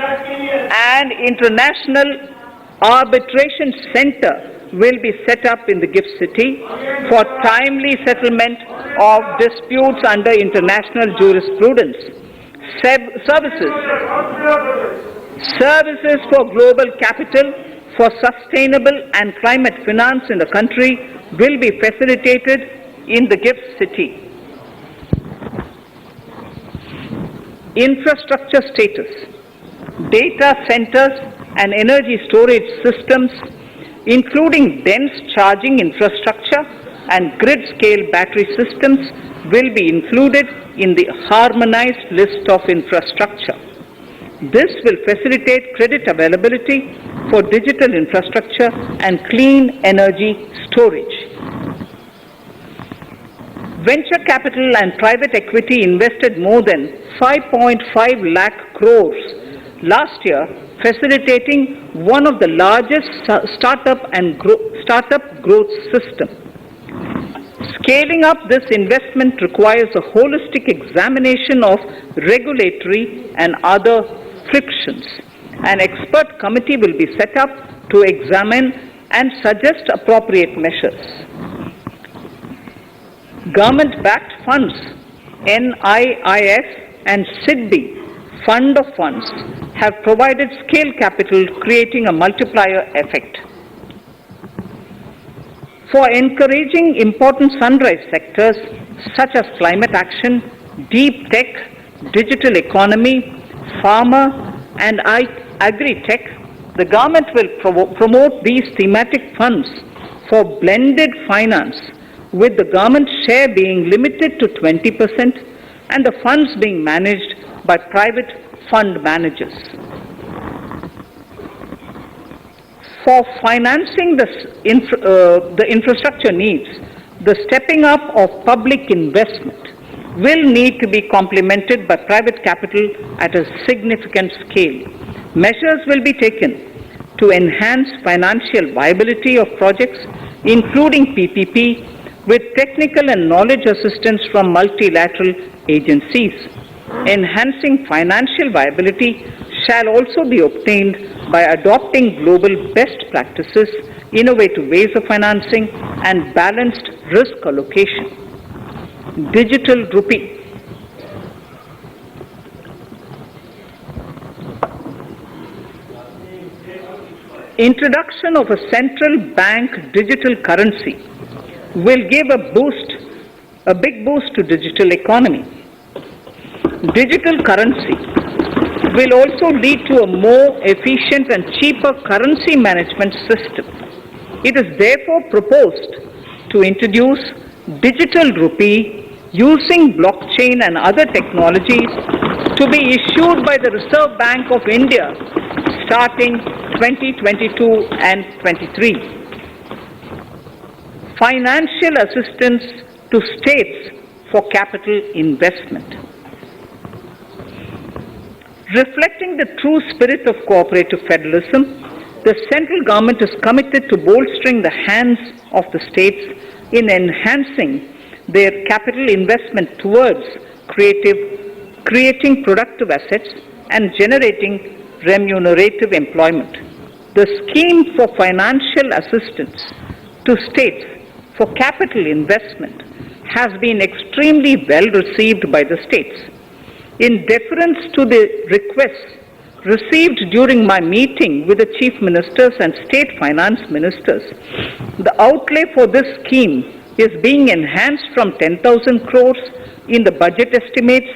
An international arbitration center will be set up in the gift city for timely settlement of disputes under international jurisprudence. Services for global capital, for sustainable and climate finance in the country will be facilitated in the GIFT city. Infrastructure status. Data centers and energy storage systems, including dense charging infrastructure and grid-scale battery systems, will be included in the harmonized list of infrastructure. This will facilitate credit availability for digital infrastructure and clean energy storage. Venture capital and private equity invested more than 5.5 lakh crores last year, facilitating one of the largest startup growth systems. Scaling up this investment requires a holistic examination of regulatory and other frictions. An expert committee will be set up to examine and suggest appropriate measures. Government-backed funds, NIIF and SIDBI Fund of Funds, have provided scale capital, creating a multiplier effect. For encouraging important sunrise sectors such as climate action, deep tech, digital economy, pharma and agri-tech, the government will promote these thematic funds for blended finance, with the government share being limited to 20% and the funds being managed by private fund managers. For financing the infrastructure needs, the stepping up of public investment will need to be complemented by private capital at a significant scale. Measures will be taken to enhance financial viability of projects, including PPP, with technical and knowledge assistance from multilateral agencies. Enhancing financial viability shall also be obtained by adopting global best practices, innovative ways of financing, and balanced risk allocation. Digital rupee. Introduction of a central bank digital currency will give a big boost to digital economy. Digital currency will also lead to a more efficient and cheaper currency management system. It is therefore proposed to introduce digital rupee using blockchain and other technologies to be issued by the Reserve Bank of India starting 2022 and 23. Financial assistance to states for capital investment. Reflecting the true spirit of cooperative federalism, the central government is committed to bolstering the hands of the states in enhancing their capital investment towards creating productive assets and generating remunerative employment. The scheme for financial assistance to states for capital investment has been extremely well received by the states. In deference to the requests received during my meeting with the chief ministers and state finance ministers, the outlay for this scheme is being enhanced from 10,000 crores in the budget estimates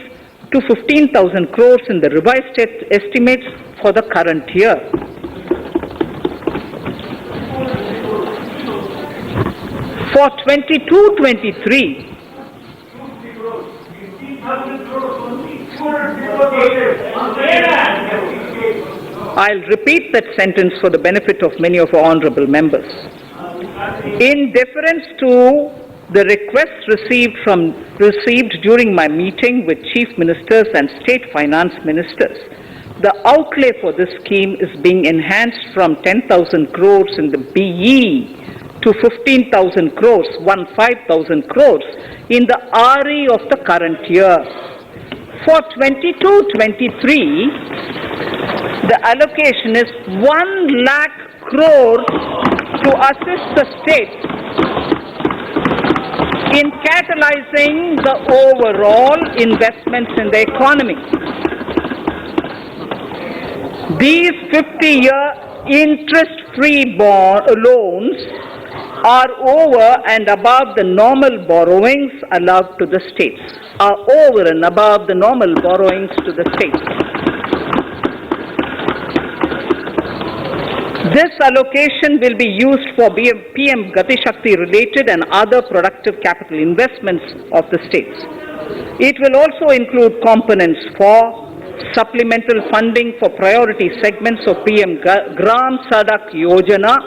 to 15,000 crores in the revised estimates for the current year. For 22-23, I'll repeat that sentence for the benefit of many of our honorable members. In deference to the requests received during my meeting with chief ministers and state finance ministers, the outlay for this scheme is being enhanced from 10,000 crores in the BE to 15,000 crores, 15,000 crores in the RE of the current year. For 22-23, the allocation is 1 lakh crores to assist the states in catalyzing the overall investments in the economy. These 50-year interest-free loans are over and above the normal borrowings allowed to the states, are over and above the normal borrowings to the states. This allocation will be used for PM Gati Shakti related and other productive capital investments of the states. It will also include components for supplemental funding for priority segments of PM Gram Sadak Yojana,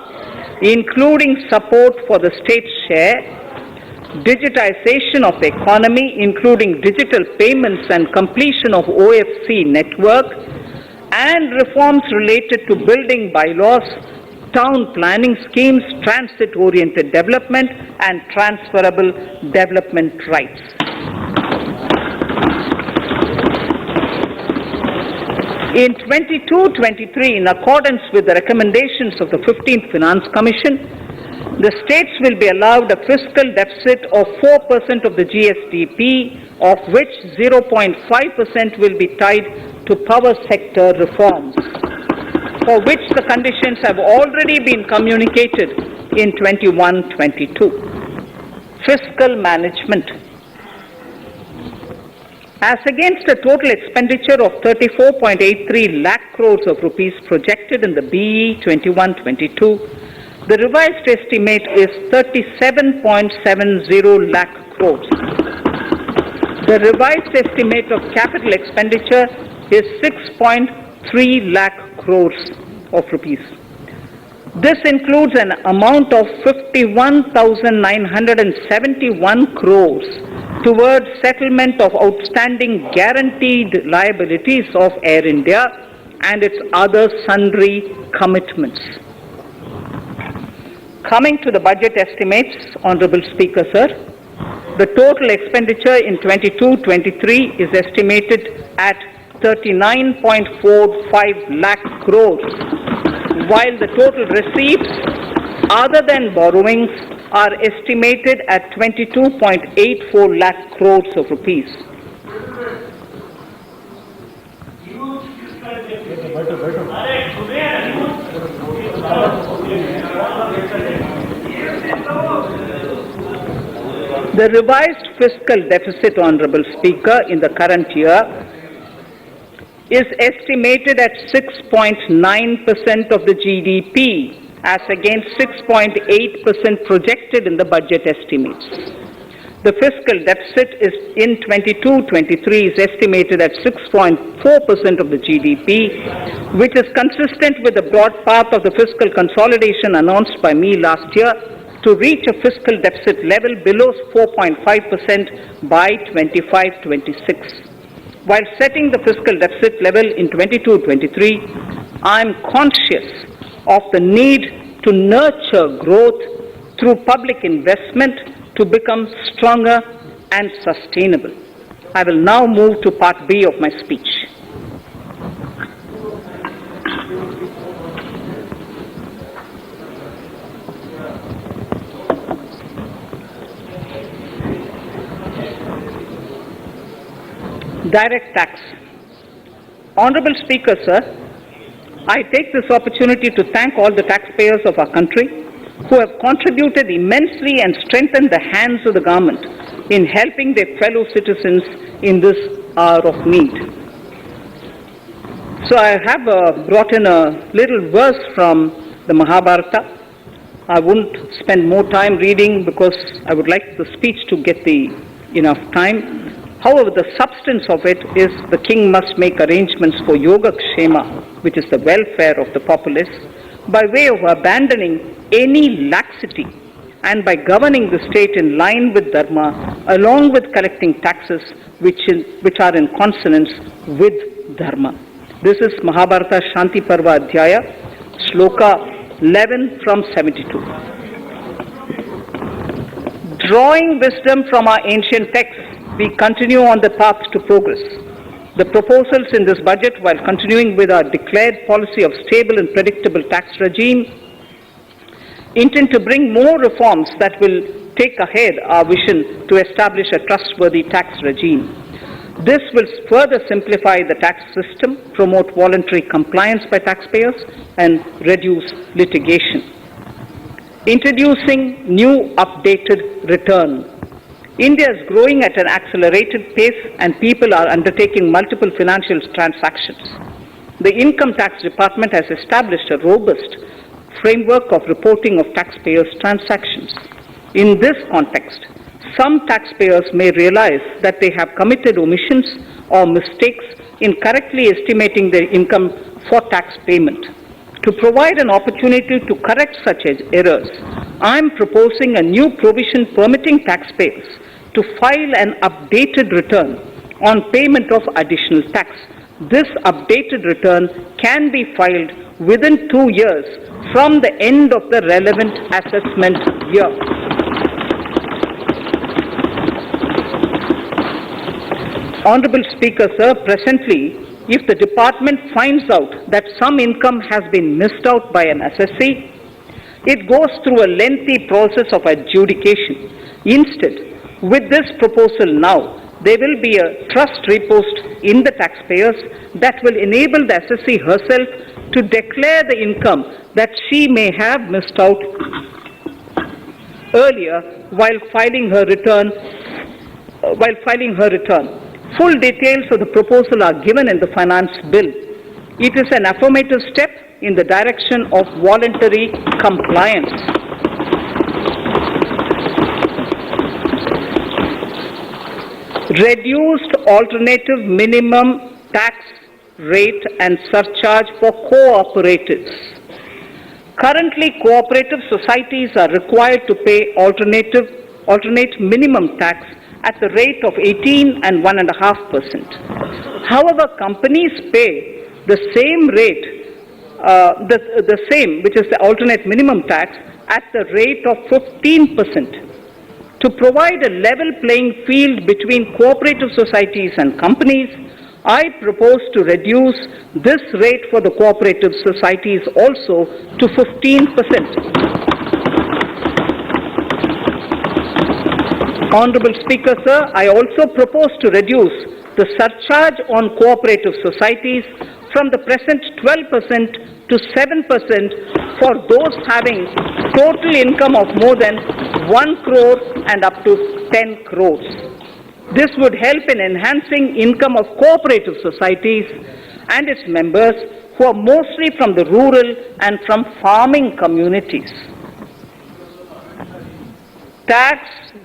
including support for the state share, digitization of the economy, including digital payments and completion of OFC network, and reforms related to building bylaws, town planning schemes, transit-oriented development, and transferable development rights. In 22-23, in accordance with the recommendations of the 15th Finance Commission, the states will be allowed a fiscal deficit of 4% of the GSDP, of which 0.5% will be tied to power sector reforms, for which the conditions have already been communicated in 21-22. Fiscal management. As against a total expenditure of 34.83 lakh crores of rupees projected in the BE 21-22, the revised estimate is 37.70 lakh crores. The revised estimate of capital expenditure is 6.3 lakh crores of rupees. This includes an amount of 51,971 crores towards settlement of outstanding guaranteed liabilities of Air India and its other sundry commitments. Coming to the budget estimates, Honorable Speaker, sir, the total expenditure in 22-23 is estimated at 39.45 lakh crores, while the total receipts other than borrowings are estimated at 22.84 lakh crores of rupees. The revised fiscal deficit, Honorable Speaker, in the current year is estimated at 6.9% of the GDP, as against 6.8% projected in the budget estimates. The fiscal deficit is in 22-23 is estimated at 6.4% of the GDP, which is consistent with the broad path of the fiscal consolidation announced by me last year to reach a fiscal deficit level below 4.5% by 25-26. While setting the fiscal deficit level in 22-23, I am conscious of the need to nurture growth through public investment to become stronger and sustainable. I will now move to part B of my speech. Direct tax. Honorable Speaker, sir, I take this opportunity to thank all the taxpayers of our country who have contributed immensely and strengthened the hands of the government in helping their fellow citizens in this hour of need. So I have brought in a little verse from the Mahabharata. I won't spend more time reading because I would like the speech to get enough time. However, the substance of it is the king must make arrangements for Yoga Kshema, which is the welfare of the populace, by way of abandoning any laxity and by governing the state in line with Dharma, along with collecting taxes which are in consonance with Dharma. This is Mahabharata Shanti Parva Adhyaya, Shloka 11 from 72. Drawing wisdom from our ancient texts, we continue on the path to progress. The proposals in this budget, while continuing with our declared policy of stable and predictable tax regime, intend to bring more reforms that will take ahead our vision to establish a trustworthy tax regime. This will further simplify the tax system, promote voluntary compliance by taxpayers, and reduce litigation. Introducing new updated return. India is growing at an accelerated pace and people are undertaking multiple financial transactions. The Income Tax Department has established a robust framework of reporting of taxpayers' transactions. In this context, some taxpayers may realize that they have committed omissions or mistakes in correctly estimating their income for tax payment. To provide an opportunity to correct such errors, I am proposing a new provision permitting taxpayers to file an updated return on payment of additional tax. This updated return can be filed within 2 years from the end of the relevant assessment year. Honorable Speaker, sir, presently, if the department finds out that some income has been missed out by an assessee, it goes through a lengthy process of adjudication. Instead, with this proposal now, there will be a trust repost in the taxpayers that will enable the assessee herself to declare the income that she may have missed out earlier while filing her return. Full details of the proposal are given in the finance bill. It is an affirmative step in the direction of voluntary compliance. Reduced alternative minimum tax rate and surcharge for cooperatives. Currently, cooperative societies are required to pay alternate minimum tax at the rate of 18 and 1.5%. However, companies pay the same rate, the same, which is the alternate minimum tax, at the rate of 15%. To provide a level playing field between cooperative societies and companies, I propose to reduce this rate for the cooperative societies also to 15%. Honorable Speaker, sir, I also propose to reduce the surcharge on cooperative societies from the present 12% to 7% for those having total income of more than 1 crore and up to 10 crores. This would help in enhancing income of cooperative societies and its members who are mostly from the rural and from farming communities. Tax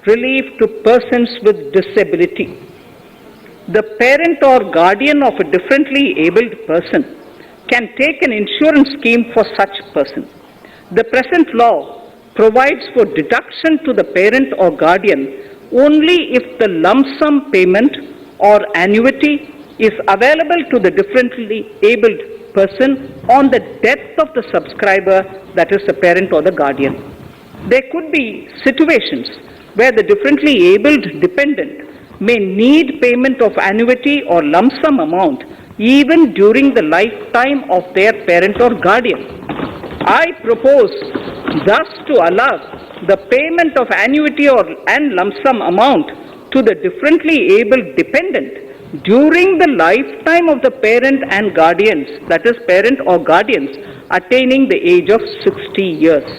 relief to persons with disability. The parent or guardian of a differently abled person can take an insurance scheme for such person. The present law provides for deduction to the parent or guardian only if the lump sum payment or annuity is available to the differently abled person on the death of the subscriber, that is the parent or the guardian. There could be situations where the differently abled dependent may need payment of annuity or lump sum amount even during the lifetime of their parent or guardian. I propose thus to allow the payment of annuity and lump sum amount to the differently abled dependent during the lifetime of the parent and guardians, that is parent or guardians, attaining the age of 60 years.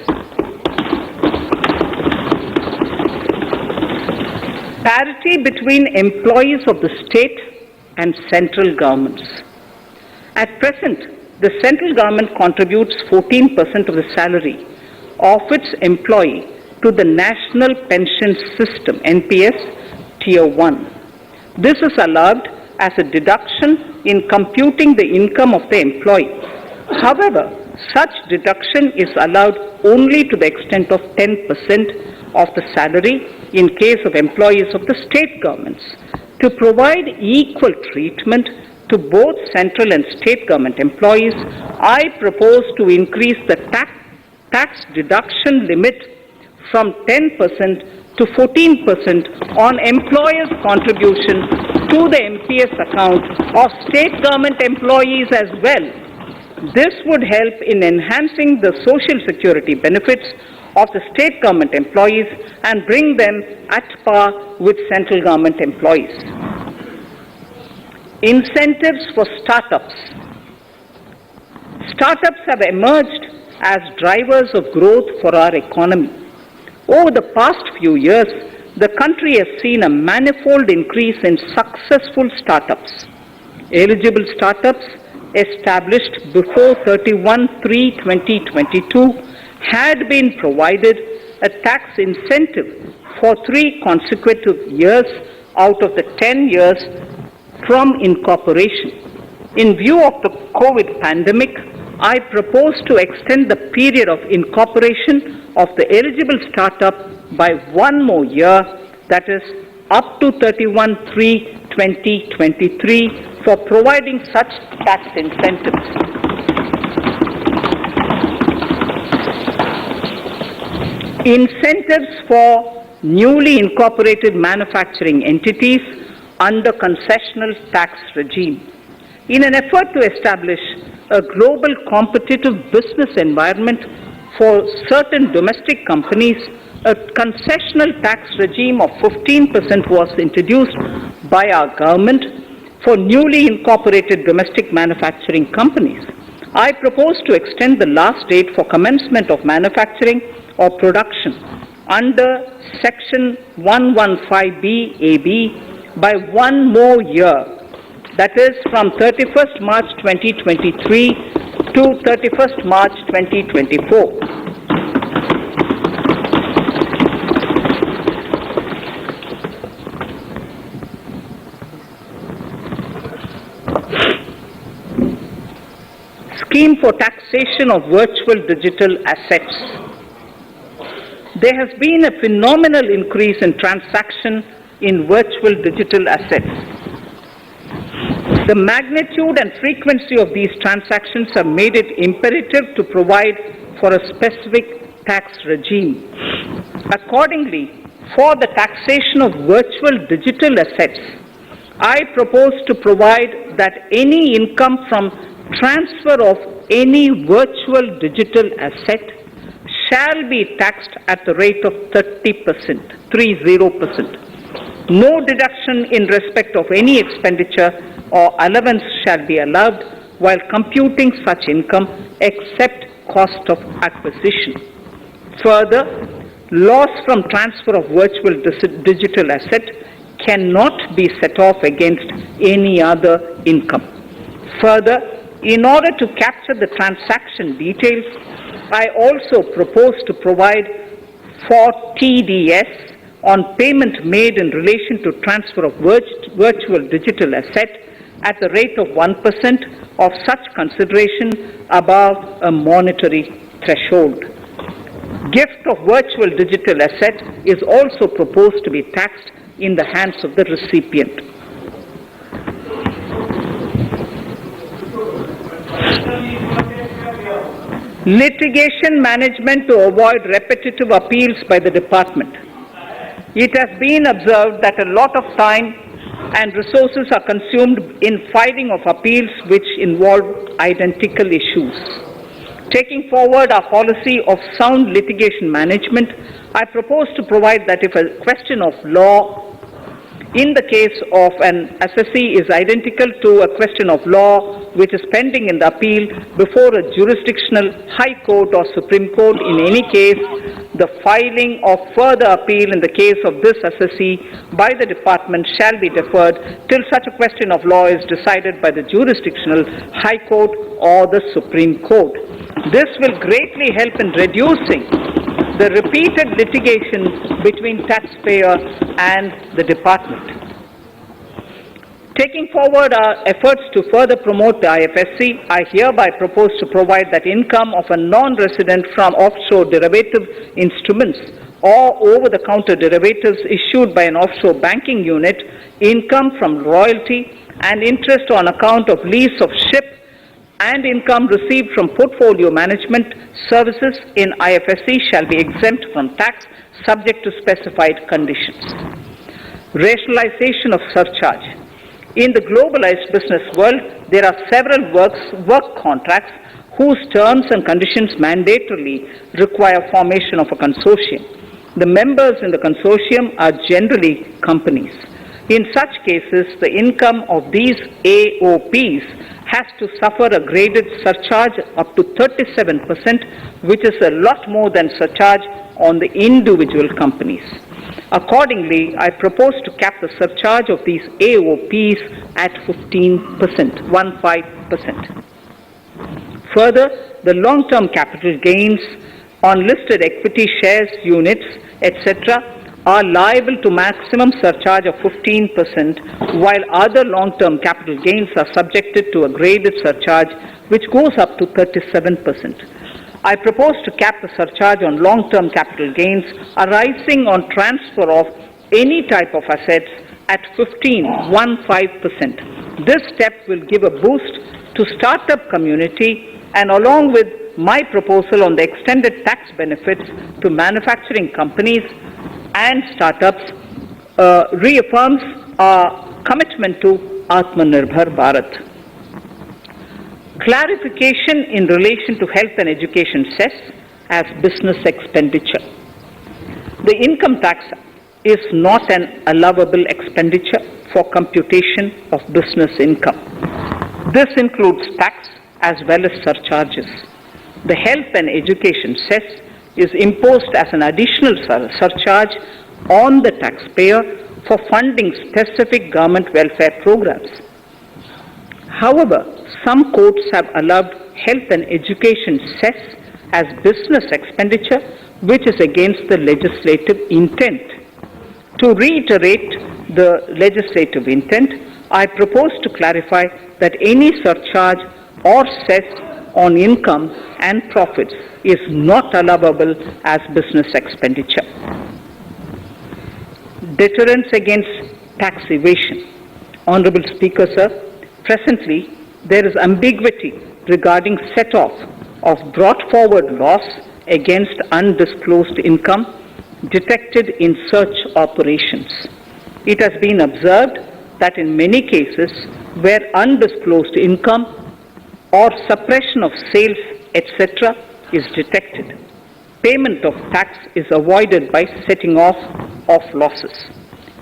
Parity between employees of the state and central governments. At present, the central government contributes 14% of the salary of its employee to the National Pension System, NPS, Tier 1. This is allowed as a deduction in computing the income of the employee. However, such deduction is allowed only to the extent of 10% of the salary in case of employees of the state governments. To provide equal treatment to both central and state government employees, I propose to increase the tax deduction limit from 10% to 14% on employers' contribution to the MPS account of state government employees as well. This would help in enhancing the social security benefits of the state government employees and bring them at par with central government employees. Incentives for startups. Startups have emerged as drivers of growth for our economy. Over the past few years, the country has seen a manifold increase in successful startups. Eligible startups established before 31/3/2022 had been provided a tax incentive for 3 consecutive years out of the 10 years from incorporation. In view of the COVID pandemic, I propose to extend the period of incorporation of the eligible startup by 1 more year, that is up to 31/3/2023, for providing such tax incentives. Incentives for newly incorporated manufacturing entities under concessional tax regime. In an effort to establish a global competitive business environment for certain domestic companies, a concessional tax regime of 15% was introduced by our government for newly incorporated domestic manufacturing companies. I propose to extend the last date for commencement of manufacturing or production under Section 115B(ab) by 1 more year, that is from 31st March 2023 to 31st March 2024. Scheme for taxation of virtual digital assets. There has been a phenomenal increase in transaction in virtual digital assets. The magnitude and frequency of these transactions have made it imperative to provide for a specific tax regime. Accordingly, for the taxation of virtual digital assets, I propose to provide that any income from transfer of any virtual digital asset shall be taxed at the rate of 30%. No deduction in respect of any expenditure or allowance shall be allowed while computing such income except cost of acquisition. Further, loss from transfer of virtual digital asset cannot be set off against any other income. Further, in order to capture the transaction details, I also propose to provide for TDS on payment made in relation to transfer of virtual digital asset at the rate of 1% of such consideration above a monetary threshold. Gift of virtual digital asset is also proposed to be taxed in the hands of the recipient. Litigation management to avoid repetitive appeals by the department. It has been observed that a lot of time and resources are consumed in filing of appeals which involve identical issues. Taking forward our policy of sound litigation management, I propose to provide that if a question of law in the case of an assessee is identical to a question of law which is pending in the appeal before a jurisdictional high court or Supreme Court, in any case, the filing of further appeal in the case of this assessee by the department shall be deferred till such a question of law is decided by the jurisdictional high court or the Supreme Court. This will greatly help in reducing the repeated litigation between taxpayer and the department. Taking forward our efforts to further promote the IFSC, I hereby propose to provide that income of a non-resident from offshore derivative instruments or over-the-counter derivatives issued by an offshore banking unit, income from royalty and interest on account of lease of ship, and income received from portfolio management services in IFSC shall be exempt from tax subject to specified conditions. Rationalization of surcharge. In the globalized business world, there are several work contracts whose terms and conditions mandatorily require formation of a consortium. The members in the consortium are generally companies. In such cases, the income of these AOPs has to suffer a graded surcharge up to 37%, which is a lot more than surcharge on the individual companies. Accordingly, I propose to cap the surcharge of these AOPs at 15%. Further, the long-term capital gains on listed equity shares, units, etc. are liable to maximum surcharge of 15%, while other long-term capital gains are subjected to a graded surcharge which goes up to 37%. I propose to cap the surcharge on long-term capital gains arising on transfer of any type of assets at 15%. This step will give a boost to startup community, and along with my proposal on the extended tax benefits to manufacturing companies and startups, reaffirms our commitment to Atmanirbhar Bharat. Clarification in relation to health and education cess as business expenditure. The income tax is not an allowable expenditure for computation of business income. This includes tax as well as surcharges. The health and education cess is imposed as an additional surcharge on the taxpayer for funding specific government welfare programs. However, some courts have allowed health and education cess as business expenditure, which is against the legislative intent. To reiterate the legislative intent, I propose to clarify that any surcharge or cess on income and profits is not allowable as business expenditure. Deterrence against tax evasion. Honorable Speaker, sir, presently there is ambiguity regarding set-off of brought forward loss against undisclosed income detected in search operations. It has been observed that in many cases where undisclosed income or suppression of sales, etc., is detected, payment of tax is avoided by setting off of losses.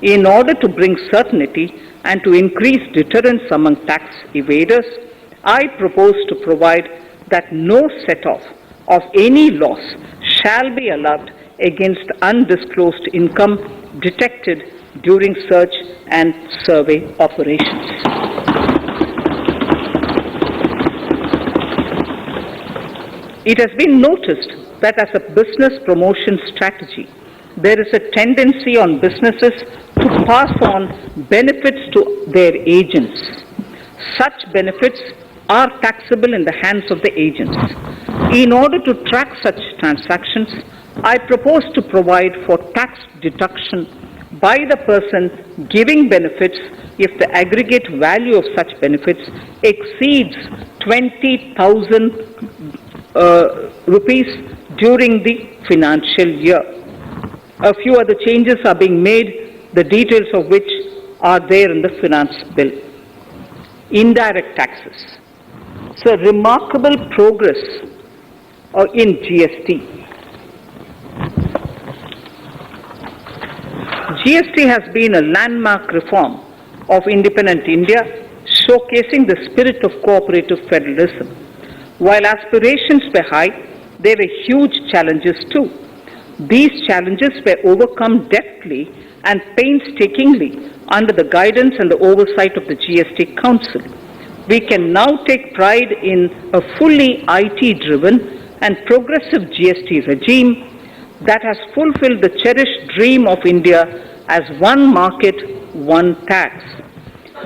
In order to bring certainty and to increase deterrence among tax evaders, I propose to provide that no set-off of any loss shall be allowed against undisclosed income detected during search and survey operations. It has been noticed that as a business promotion strategy, there is a tendency on businesses to pass on benefits to their agents. Such benefits are taxable in the hands of the agents. In order to track such transactions, I propose to provide for tax deduction by the person giving benefits if the aggregate value of such benefits exceeds 20,000 rupees during the financial year. A few other changes are being made, the details of which are there in the finance bill. Indirect taxes. So remarkable progress in GST. GST has been a landmark reform of independent India, showcasing the spirit of cooperative federalism. While aspirations were high, there were huge challenges too. These challenges were overcome deftly and painstakingly under the guidance and the oversight of the GST Council. We can now take pride in a fully IT-driven and progressive GST regime that has fulfilled the cherished dream of India as one market, one tax.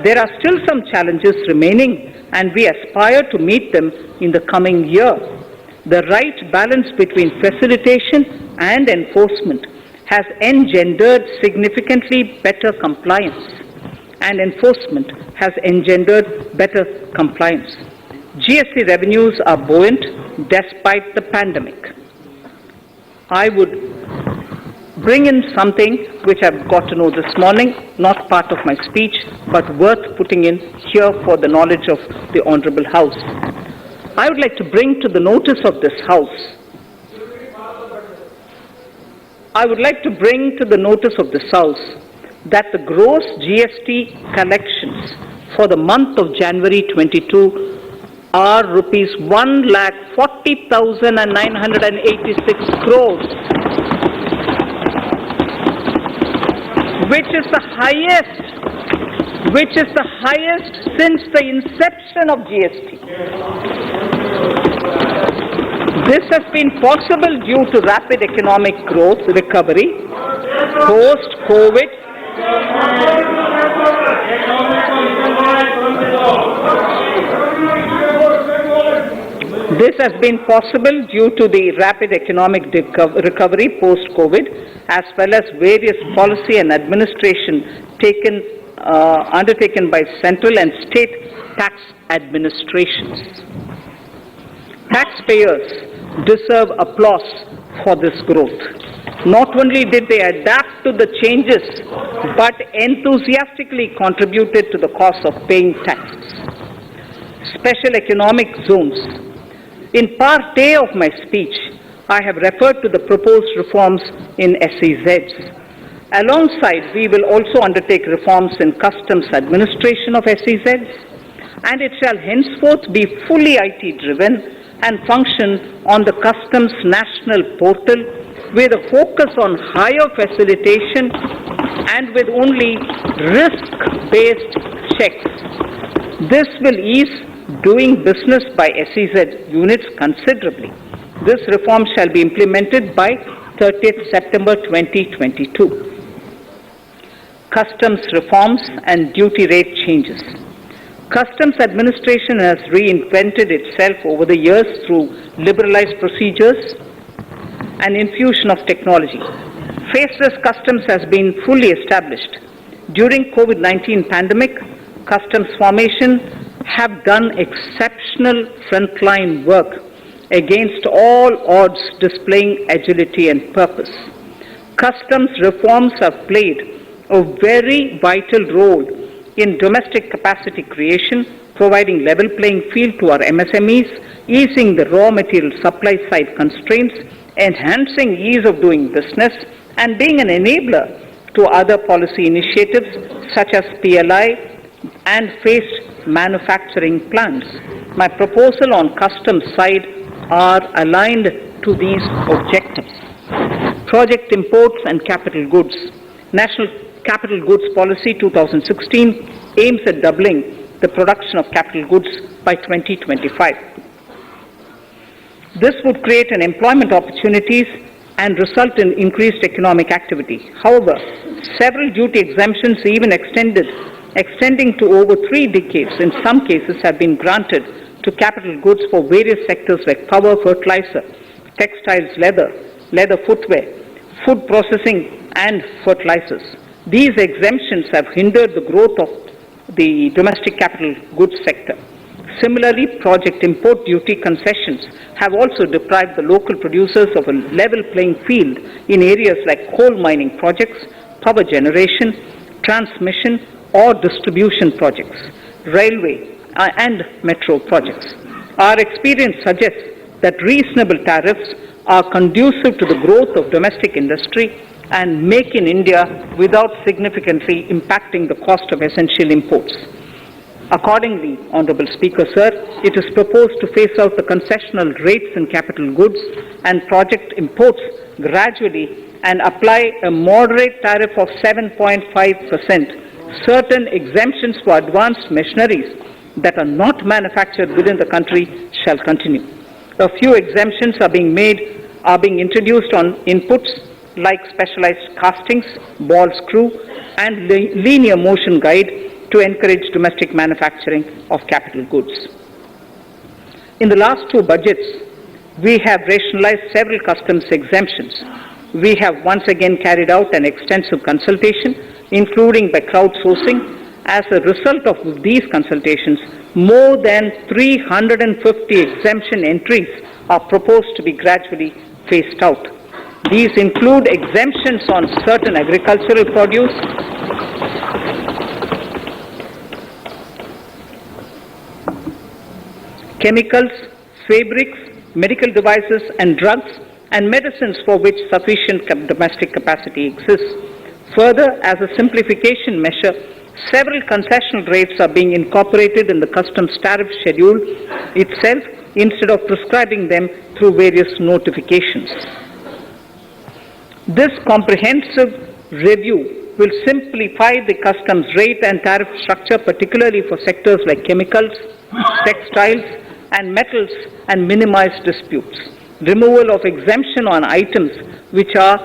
There are still some challenges remaining, and we aspire to meet them in the coming year. The right balance between facilitation and enforcement has engendered significantly better compliance, and enforcement has engendered better compliance. GST revenues are buoyant despite the pandemic. I would bring in something which I've got to know this morning, not part of my speech, but worth putting in here for the knowledge of the Honorable House. I would like to bring to the notice of this House that the gross GST collections for the month of January 22 are rupees 1,40,986 crores, which is the highest since the inception of GST. This has been possible due to rapid economic growth recovery post-COVID. This has been possible due to the rapid economic recovery post-COVID, as well as various policy and administration undertaken by central and state tax administrations. Taxpayers deserve applause for this growth. Not only did they adapt to the changes, but enthusiastically contributed to the cost of paying taxes. Special economic zones. In part A of my speech, I have referred to the proposed reforms in SEZs. Alongside, we will also undertake reforms in customs administration of SEZs, and it shall henceforth be fully IT-driven and function on the Customs National Portal with a focus on higher facilitation and with only risk-based checks. This will ease doing business by SEZ units considerably. This reform shall be implemented by 30th September 2022. Customs reforms and duty rate changes. Customs administration has reinvented itself over the years through liberalized procedures and infusion of technology. Faceless customs has been fully established. During COVID-19 pandemic, customs formation have done exceptional frontline work against all odds, displaying agility and purpose. Customs reforms have played a very vital role in domestic capacity creation, providing level playing field to our MSMEs, easing the raw material supply side constraints, enhancing ease of doing business, and being an enabler to other policy initiatives such as PLI and phased manufacturing plans. My proposal on customs side are aligned to these objectives. Project imports and capital goods. National Capital Goods Policy 2016 aims at doubling the production of capital goods by 2025. This would create an employment opportunities and result in increased economic activity. However, several duty exemptions, even extending to over 3 decades, in some cases have been granted to capital goods for various sectors like power, fertilizer, textiles, leather footwear, food processing, and fertilizers. These exemptions have hindered the growth of the domestic capital goods sector. Similarly, project import duty concessions have also deprived the local producers of a level playing field in areas like coal mining projects, power generation, transmission, or distribution projects, railway and metro projects. Our experience suggests that reasonable tariffs are conducive to the growth of domestic industry and make in India without significantly impacting the cost of essential imports. Accordingly, Honorable Speaker, sir, it is proposed to phase out the concessional rates in capital goods and project imports gradually and apply a moderate tariff of 7.5%. Certain exemptions for advanced machineries that are not manufactured within the country shall continue. A few exemptions are being introduced on inputs like specialized castings, ball screw, and linear motion guide to encourage domestic manufacturing of capital goods. In the last 2 budgets, we have rationalized several customs exemptions. We have once again carried out an extensive consultation, including by crowdsourcing. As a result of these consultations, more than 350 exemption entries are proposed to be gradually phased out. These include exemptions on certain agricultural produce, chemicals, fabrics, medical devices and drugs, and medicines for which sufficient domestic capacity exists. Further, as a simplification measure, several concessional rates are being incorporated in the customs tariff schedule itself instead of prescribing them through various notifications. This comprehensive review will simplify the customs rate and tariff structure, particularly for sectors like chemicals, textiles, and metals, and minimize disputes. Removal of exemption on items which are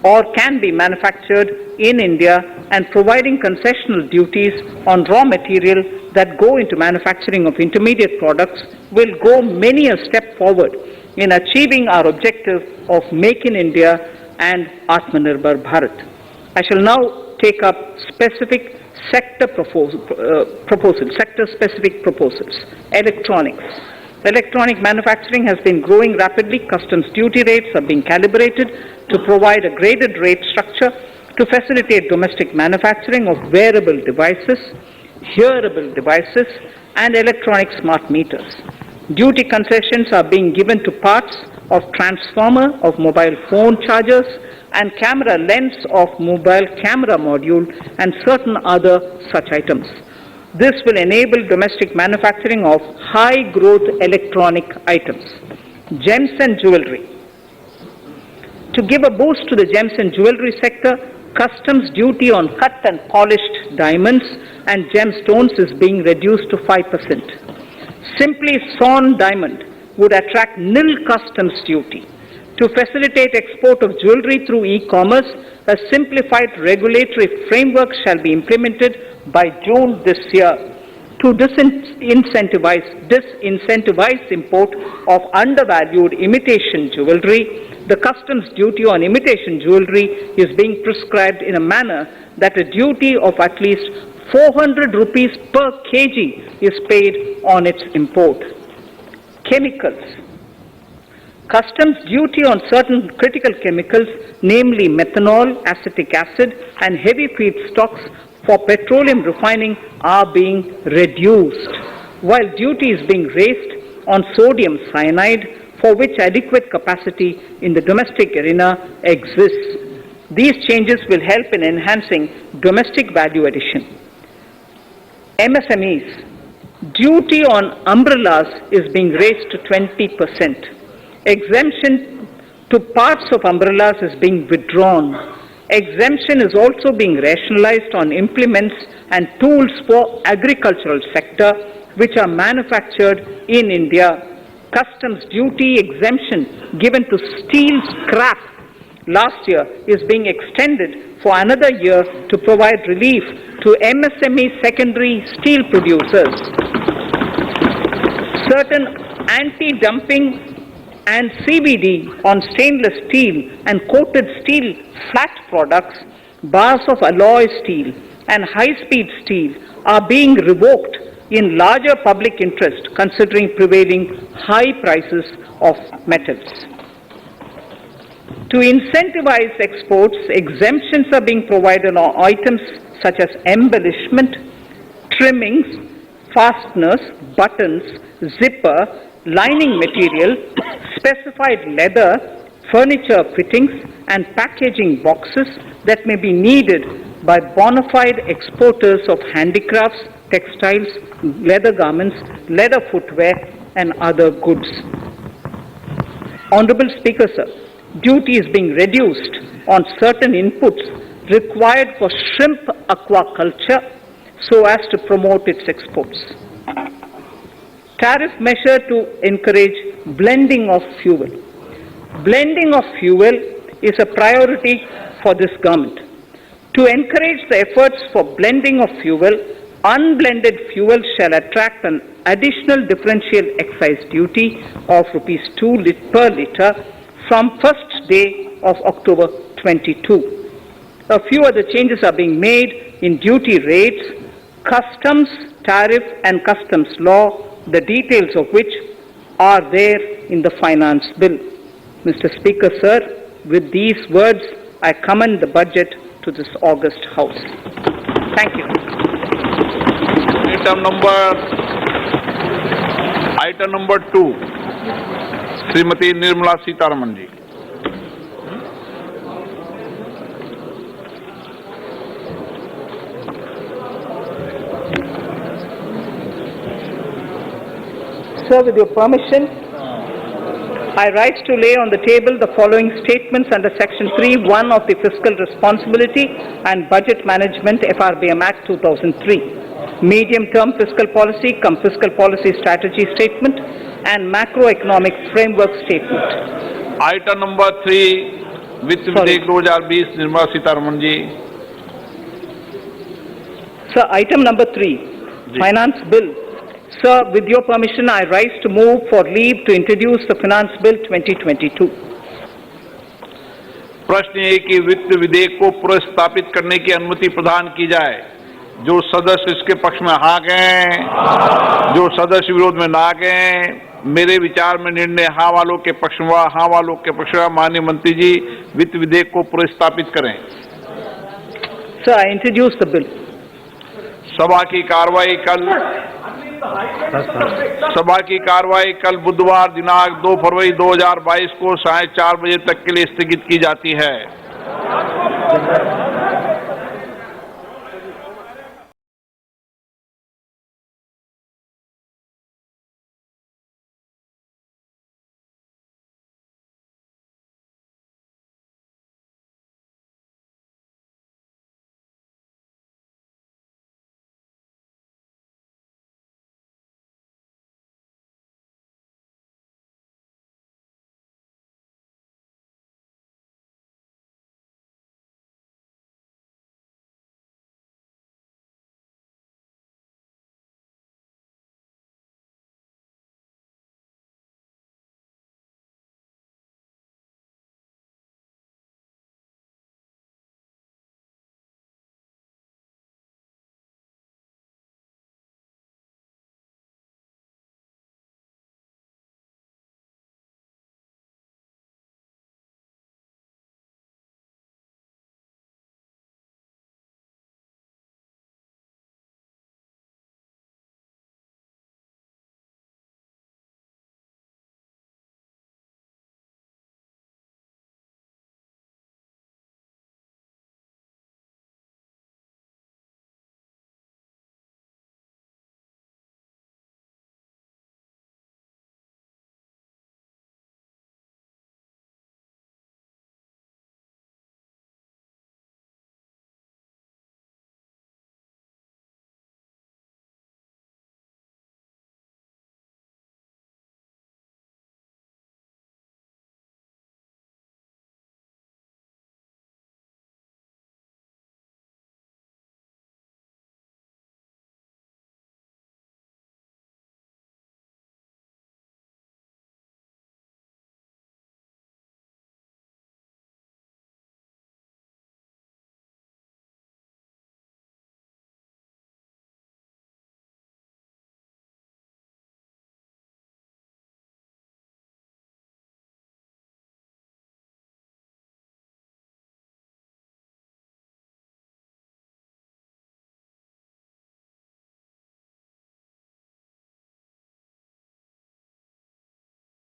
or can be manufactured in India and providing concessional duties on raw material that go into manufacturing of intermediate products will go many a step forward in achieving our objective of Make in India and Atmanirbhar Bharat. I shall now take up specific sector-specific proposals. Electronics. Electronic manufacturing has been growing rapidly. Customs duty rates are being calibrated to provide a graded rate structure to facilitate domestic manufacturing of wearable devices, hearable devices, and electronic smart meters. Duty concessions are being given to parts of transformer of mobile phone chargers and camera lens of mobile camera module and certain other such items. This will enable domestic manufacturing of high-growth electronic items. Gems and jewelry. To give a boost to the gems and jewelry sector, customs duty on cut and polished diamonds and gemstones is being reduced to 5%. Simply sawn diamond would attract nil customs duty. To facilitate export of jewelry through e-commerce, a simplified regulatory framework shall be implemented by June this year. To disincentivize import of undervalued imitation jewelry, the customs duty on imitation jewelry is being prescribed in a manner that a duty of at least 400 rupees per kg is paid on its import. Chemicals. Customs duty on certain critical chemicals, namely methanol, acetic acid, and heavy feedstocks for petroleum refining are being reduced, while duty is being raised on sodium cyanide, for which adequate capacity in the domestic arena exists. These changes will help in enhancing domestic value addition. MSMEs. Duty on umbrellas is being raised to 20%. Exemption to parts of umbrellas is being withdrawn. Exemption is also being rationalized on implements and tools for agricultural sector which are manufactured in India. Customs duty exemption given to steel scrap last year is being extended for another year to provide relief to MSME secondary steel producers. Certain anti-dumping and CVD on stainless steel and coated steel flat products, bars of alloy steel and high-speed steel are being revoked in larger public interest considering prevailing high prices of metals. To incentivize exports, exemptions are being provided on items such as embellishment, trimmings, fasteners, buttons, zipper, lining material, specified leather, furniture fittings, and packaging boxes that may be needed by bona fide exporters of handicrafts, textiles, leather garments, leather footwear, and other goods. Honorable Speaker, sir, duty is being reduced on certain inputs required for shrimp aquaculture so as to promote its exports. Tariff measure to encourage blending of fuel. Blending of fuel is a priority for this government. To encourage the efforts for blending of fuel, unblended fuel shall attract an additional differential excise duty of ₹2 per litre from first day of October 22. A few other changes are being made in duty rates, customs, tariff and customs law, the details of which are there in the finance bill. Mr. Speaker, sir, with these words, I commend the budget to this august House. Thank you. Item number 2, Srimati Nirmala Sitharaman ji. Sir, with your permission, I rise to lay on the table the following statements under Section 3(1) of the Fiscal Responsibility and Budget Management FRBM Act 2003. Medium-term fiscal policy cum fiscal policy strategy statement and macroeconomic framework statement. Item number 3, वित्त विधेयक 2020, Nirmala Sitharaman ji. Sir, item number 3, Finance Bill. Sir, with your permission, I rise to move for leave to introduce the Finance Bill 2022. प्रश्न ये कि वित्त विधेयक को पुनर्स्थापित करने की अनुमति प्रदान की जाए. जो सदस्य इसके पक्ष में हाँ गए, जो सदस्य विरोध में ना गए, मेरे विचार में निर्णय हाँ वालों के पक्ष में, हाँ वालों के पक्ष में. माननीय मंत्री जी, वित्त विधेयक को पुनर्स्थापित करें. Sir, I introduce the bill. सभा की कार्रवाई कल बुधवार दिनांक 2 फरवरी 2022 को 4:30 बजे तक के लिए स्थगित की जाती है.